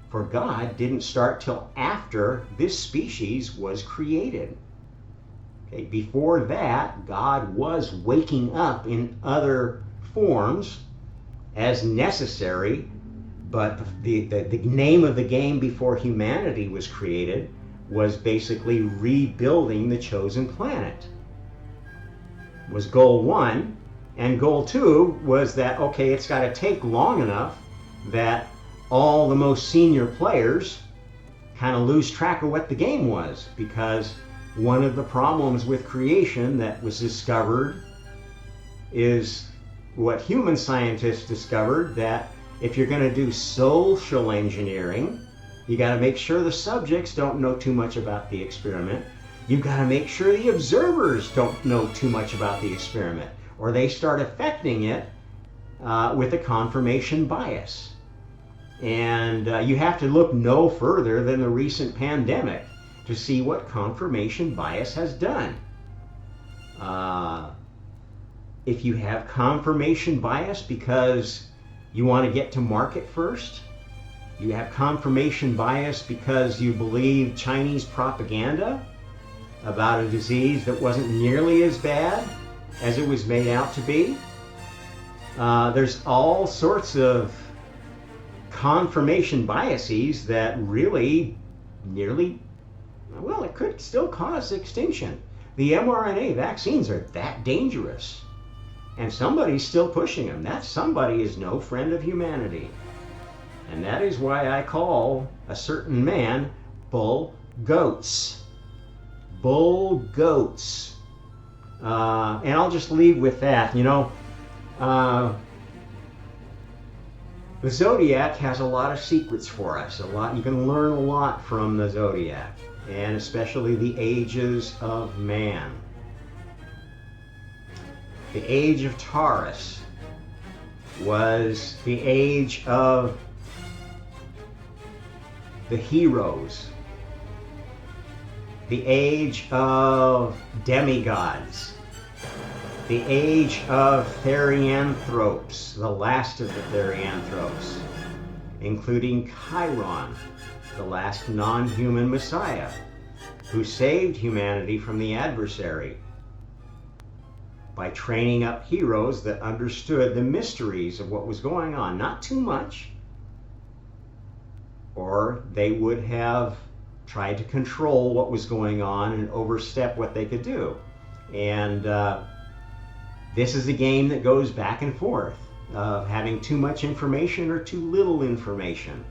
for God didn't start till after this species was created. Okay? Before that, God was waking up in other forms as necessary, but the name of the game before humanity was created was basically rebuilding the chosen planet. Was goal one, and goal two was that, okay, it's got to take long enough that all the most senior players kind of lose track of what the game was, because one of the problems with creation that was discovered is what human scientists discovered, that if you're going to do social engineering, you got to make sure the subjects don't know too much about the experiment. You've got to make sure the observers don't know too much about the experiment, or they start affecting it with a confirmation bias. And you have to look no further than the recent pandemic to see what confirmation bias has done. If you have confirmation bias because you want to get to market first, you have confirmation bias because you believe Chinese propaganda about a disease that wasn't nearly as bad as it was made out to be. There's all sorts of confirmation biases that really nearly, well, it could still cause extinction. The mRNA vaccines are that dangerous, and somebody's still pushing them. That somebody is no friend of humanity. And that is why I call a certain man bull goats. Bull goats. And I'll just leave with that. You know, the Zodiac has a lot of secrets for us. You can learn a lot from the Zodiac, and especially the ages of man. The age of Taurus was the age of the heroes, the age of demigods, the age of therianthropes, the last of the therianthropes, including Chiron, the last non-human messiah, who saved humanity from the adversary by training up heroes that understood the mysteries of what was going on. Not too much, or they would have tried to control what was going on and overstep what they could do. And this is a game that goes back and forth of having too much information or too little information.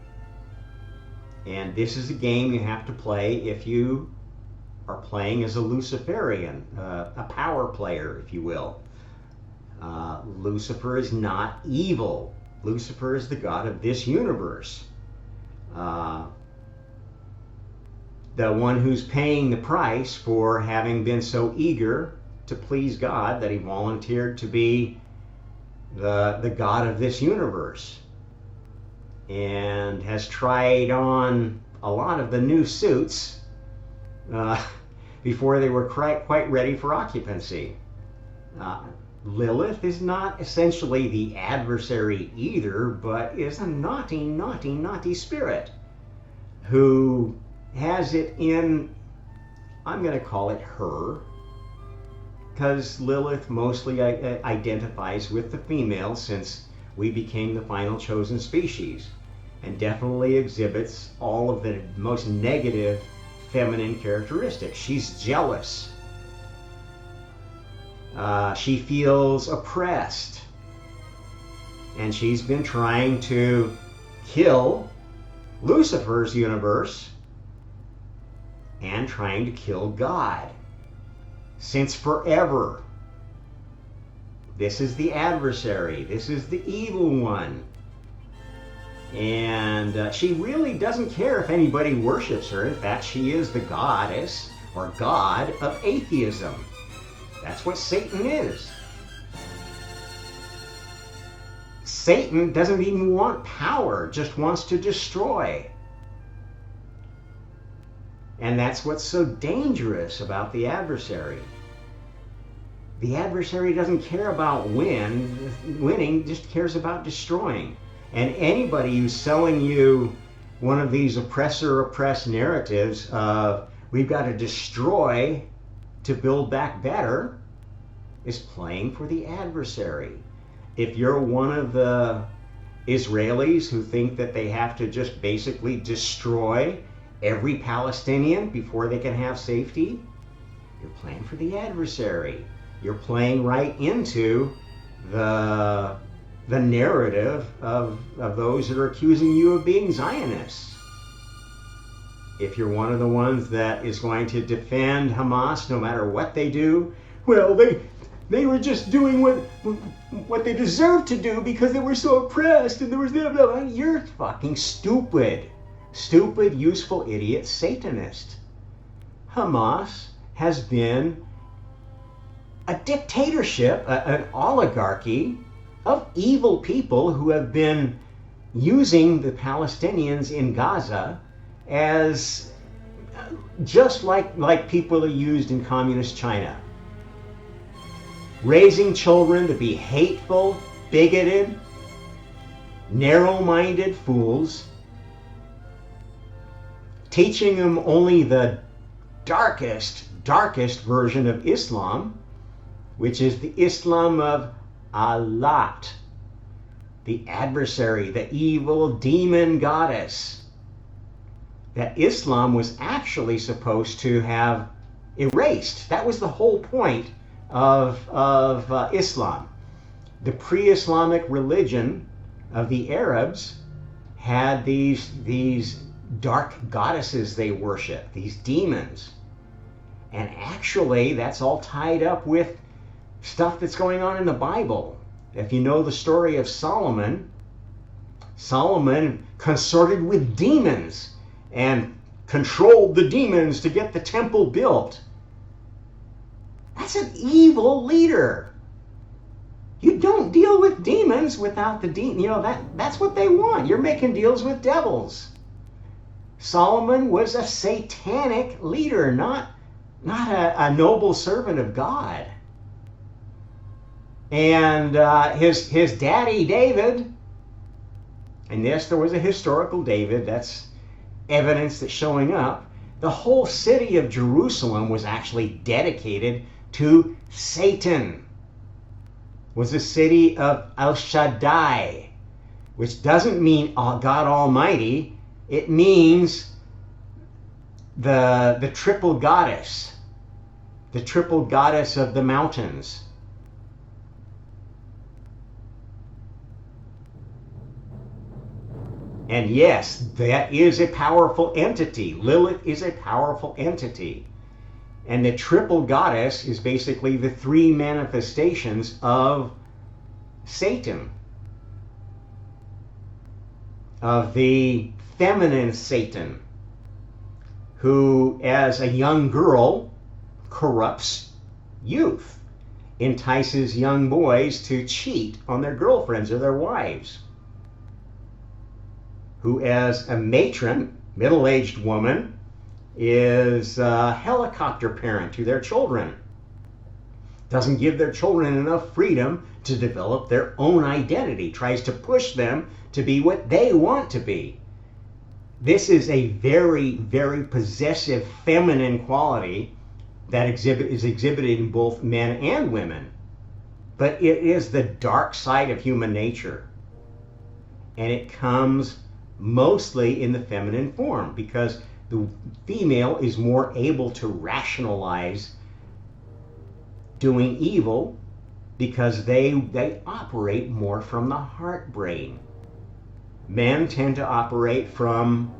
And this is a game you have to play if you are playing as a Luciferian, a power player, if you will. Lucifer is not evil. Lucifer is the god of this universe. The one who's paying the price for having been so eager to please God that he volunteered to be the god of this universe, and has tried on a lot of the new suits before they were quite ready for occupancy. Lilith is not essentially the adversary either, but is a naughty, naughty, naughty spirit who has it in, I'm going to call it her, because Lilith mostly identifies with the female since we became the final chosen species, and definitely exhibits all of the most negative feminine characteristics. She's jealous. She feels oppressed. And she's been trying to kill Lucifer's universe and trying to kill God since forever. This is the adversary. This is the evil one. And she really doesn't care if anybody worships her. In fact, she is the goddess or god of atheism. That's what Satan is. Satan doesn't even want power, just wants to destroy. And that's what's so dangerous about the adversary. The adversary doesn't care about winning, just cares about destroying. And anybody who's selling you one of these oppressor-oppressed narratives of we've got to destroy to build back better is playing for the adversary. If you're one of the Israelis who think that they have to just basically destroy every Palestinian before they can have safety, you're playing for the adversary. You're playing right into the the narrative of those that are accusing you of being Zionists. If you're one of the ones that is going to defend Hamas no matter what they do, well, they were just doing what they deserved to do because they were so oppressed and there was blah, blah, blah. You're fucking stupid. Stupid, useful idiot Satanist. Hamas has been a dictatorship, an oligarchy of evil people who have been using the Palestinians in Gaza as just like people are used in communist China. Raising children to be hateful, bigoted, narrow-minded fools, teaching them only the darkest version of Islam, which is the Islam of Allah, the adversary, the evil demon goddess, that Islam was actually supposed to have erased. That was the whole point of Islam. The pre-Islamic religion of the Arabs had these dark goddesses they worship, these demons. And actually, that's all tied up with stuff that's going on in the Bible. If you know the story of Solomon, Solomon consorted with demons and controlled the demons to get the temple built. That's an evil leader. You don't deal with demons without the demon. You know, that's what they want. You're making deals with devils. Solomon was a satanic leader, not a noble servant of God. And his daddy David, and yes, there was a historical David, that's evidence that's showing up. The whole city of Jerusalem was actually dedicated to Satan. Was the city of El Shaddai, which doesn't mean God Almighty. It means the triple goddess of the mountains. And yes, that is a powerful entity. Lilith is a powerful entity. And the triple goddess is basically the three manifestations of Satan. Of the feminine Satan, who as a young girl corrupts youth, entices young boys to cheat on their girlfriends or their wives. Who as a matron, middle-aged woman, is a helicopter parent to their children. Doesn't give their children enough freedom to develop their own identity. Tries to push them to be what they want to be. This is a very, very possessive feminine quality that is exhibited in both men and women. But it is the dark side of human nature. And it comes mostly in the feminine form because the female is more able to rationalize doing evil because they operate more from the heart brain. Men tend to operate from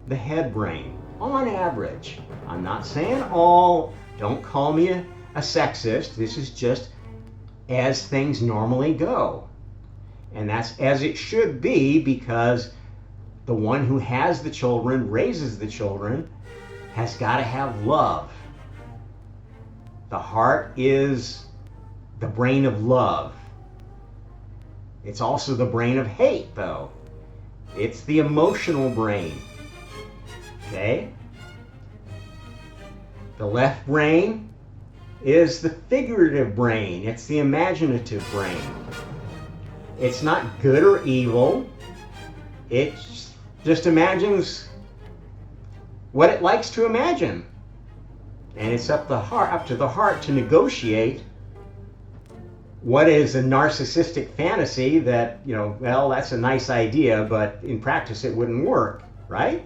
the head brain, on average. I'm not saying all, don't call me a sexist, this is just as things normally go. And that's as it should be because the one who has the children, raises the children, has got to have love. The heart is the brain of love. It's also the brain of hate, though. It's the emotional brain. Okay? The left brain is the figurative brain. It's the imaginative brain. It's not good or evil. It just imagines what it likes to imagine. And it's up to the heart to negotiate what is a narcissistic fantasy that, well, that's a nice idea, but in practice it wouldn't work, right?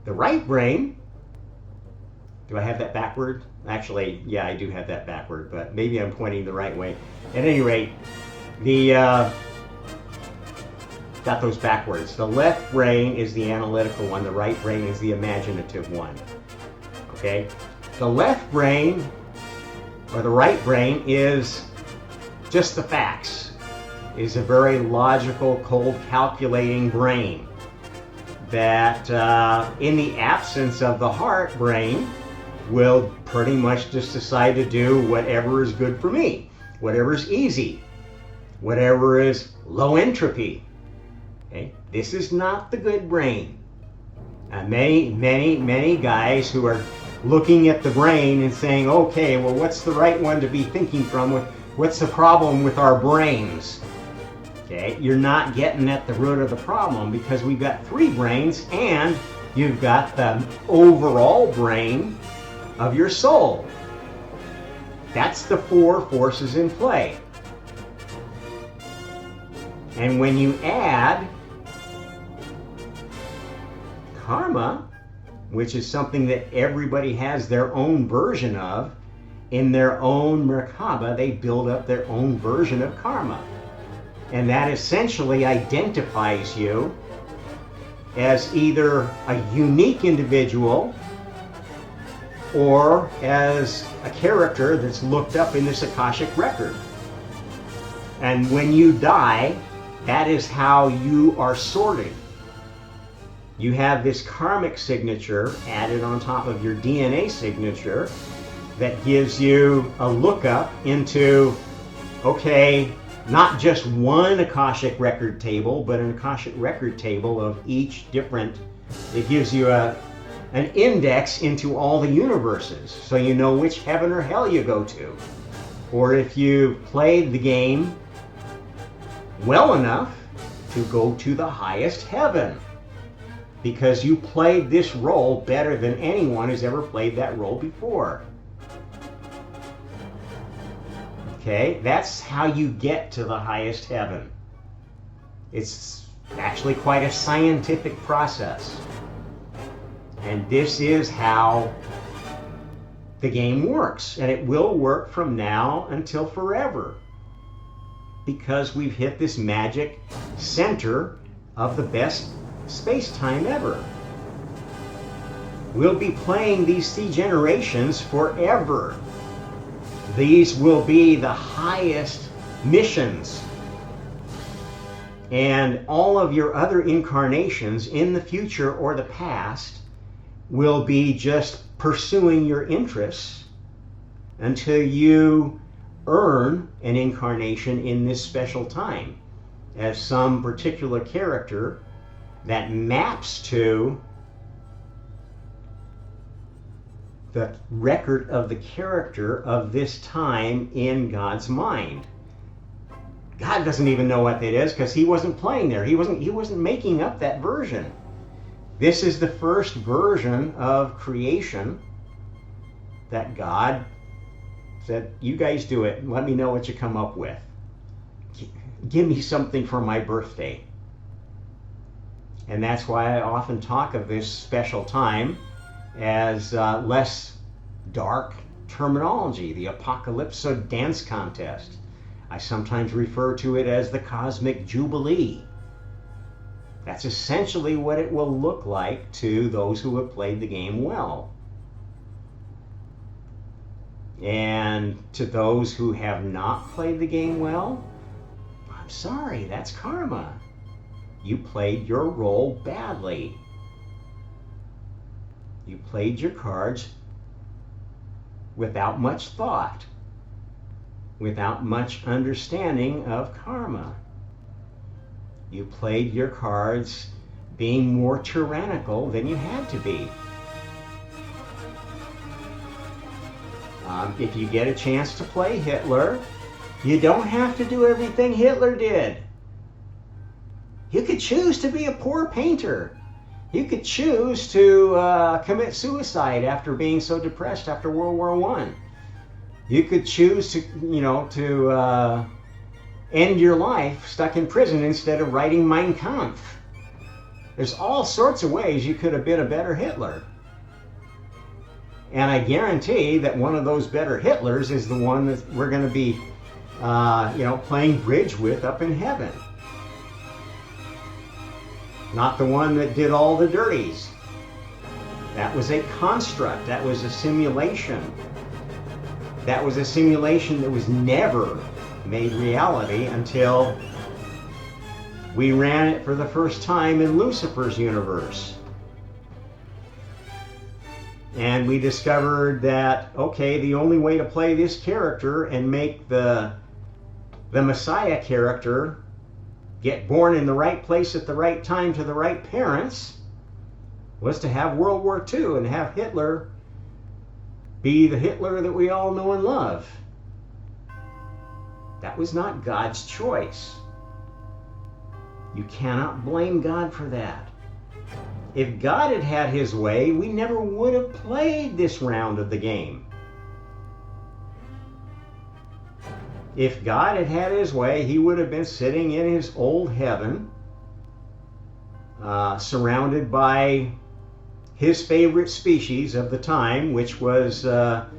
The right brain, do I have that backward? Actually, yeah, I do have that backward, but maybe I'm pointing the right way. At any rate, Got those backwards. The left brain is the analytical one. The right brain is the imaginative one. Okay? The left brain, or the right brain, is just the facts. It is a very logical, cold, calculating brain that, in the absence of the heart brain, will pretty much just decide to do whatever is good for me, whatever is easy, whatever is low entropy. Okay? This is not the good brain. Many guys who are looking at the brain and saying, okay, well, what's the right one to be thinking from? What's the problem with our brains? Okay, you're not getting at the root of the problem, because we've got three brains and you've got the overall brain of your soul. That's the four forces in play. And when you add karma, which is something that everybody has their own version of, in their own Merkaba, they build up their own version of karma. And that essentially identifies you as either a unique individual or as a character that's looked up in this Akashic record. And when you die, that is how you are sorted. You have this karmic signature added on top of your DNA signature that gives you a lookup into, okay, not just one Akashic record table, but an Akashic record table of each different. It gives you an index into all the universes, so you know which heaven or hell you go to. Or if you played the game well enough to go to the highest heaven, because you played this role better than anyone who's ever played that role before. Okay, that's how you get to the highest heaven. It's actually quite a scientific process. And this is how the game works. And it will work from now until forever, because we've hit this magic center of the best space-time ever. We'll be playing these C generations forever. These will be the highest missions. And all of your other incarnations in the future or the past will be just pursuing your interests until you earn an incarnation in this special time as some particular character that maps to the record of the character of this time in God's mind. God doesn't even know what that is, because he wasn't playing there. He wasn't making up that version. This is the first version of creation that God said, you guys do it. Let me know what you come up with. Give me something for my birthday. And that's why I often talk of this special time as less dark terminology, the Apocalypso Dance Contest. I sometimes refer to it as the Cosmic Jubilee. That's essentially what it will look like to those who have played the game well. And to those who have not played the game well, I'm sorry, that's karma. You played your role badly. You played your cards without much thought, without much understanding of karma. You played your cards being more tyrannical than you had to be. If you get a chance to play Hitler, you don't have to do everything Hitler did. You could choose to be a poor painter. You could choose to commit suicide after being so depressed after World War I. You could choose to, end your life stuck in prison instead of writing Mein Kampf. There's all sorts of ways you could have been a better Hitler. And I guarantee that one of those better Hitlers is the one that we're going to be playing bridge with up in heaven. Not the one that did all the dirties. That was a construct. That was a simulation. That was a simulation that was never made reality until we ran it for the first time in Lucifer's universe. And we discovered that, okay, the only way to play this character and make the Messiah character get born in the right place at the right time to the right parents was to have World War II and have Hitler be the Hitler that we all know and love. That was not God's choice. You cannot blame God for that. If God had had his way, we never would have played this round of the game. If God had had his way, he would have been sitting in his old heaven, surrounded by his favorite species of the time, which was a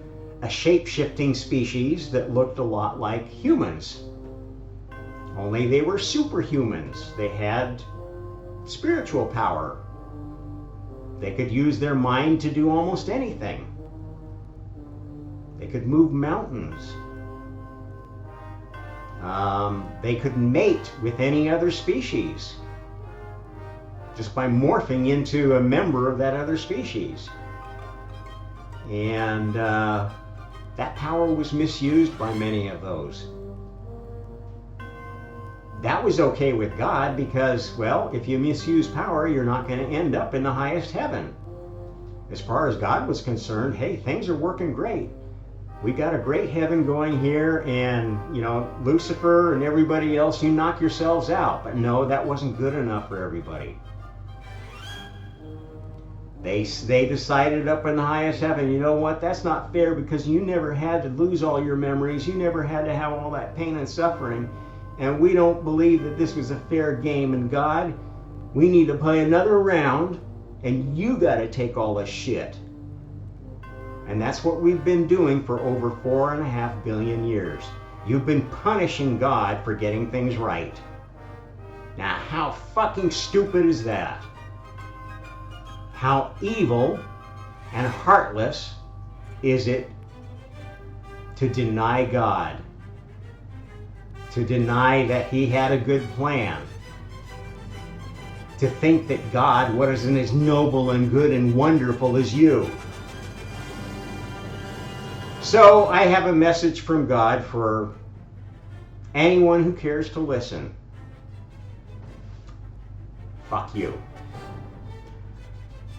shape-shifting species that looked a lot like humans. Only they were superhumans. They had spiritual power. They could use their mind to do almost anything. They could move mountains. They could mate with any other species just by morphing into a member of that other species. And that power was misused by many of those. That was okay with God because, well, if you misuse power, you're not going to end up in the highest heaven. As far as God was concerned, hey, things are working great. We got a great heaven going here, and, Lucifer and everybody else, you knock yourselves out. But no, that wasn't good enough for everybody. They decided up in the highest heaven, you know what, that's not fair because you never had to lose all your memories. You never had to have all that pain and suffering. And we don't believe that this was a fair game. And God, we need to play another round, and you got to take all the shit. And that's what we've been doing for over 4.5 billion years. You've been punishing God for getting things right. Now, how fucking stupid is that? How evil and heartless is it to deny God? To deny that he had a good plan? To think that God wasn't as noble and good and wonderful as you? So I have a message from God for anyone who cares to listen. Fuck you.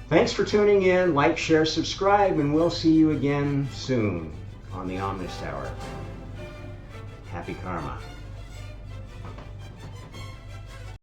Thanks for tuning in. Like, share, subscribe, and we'll see you again soon on the Omnis Tower. Happy Karma.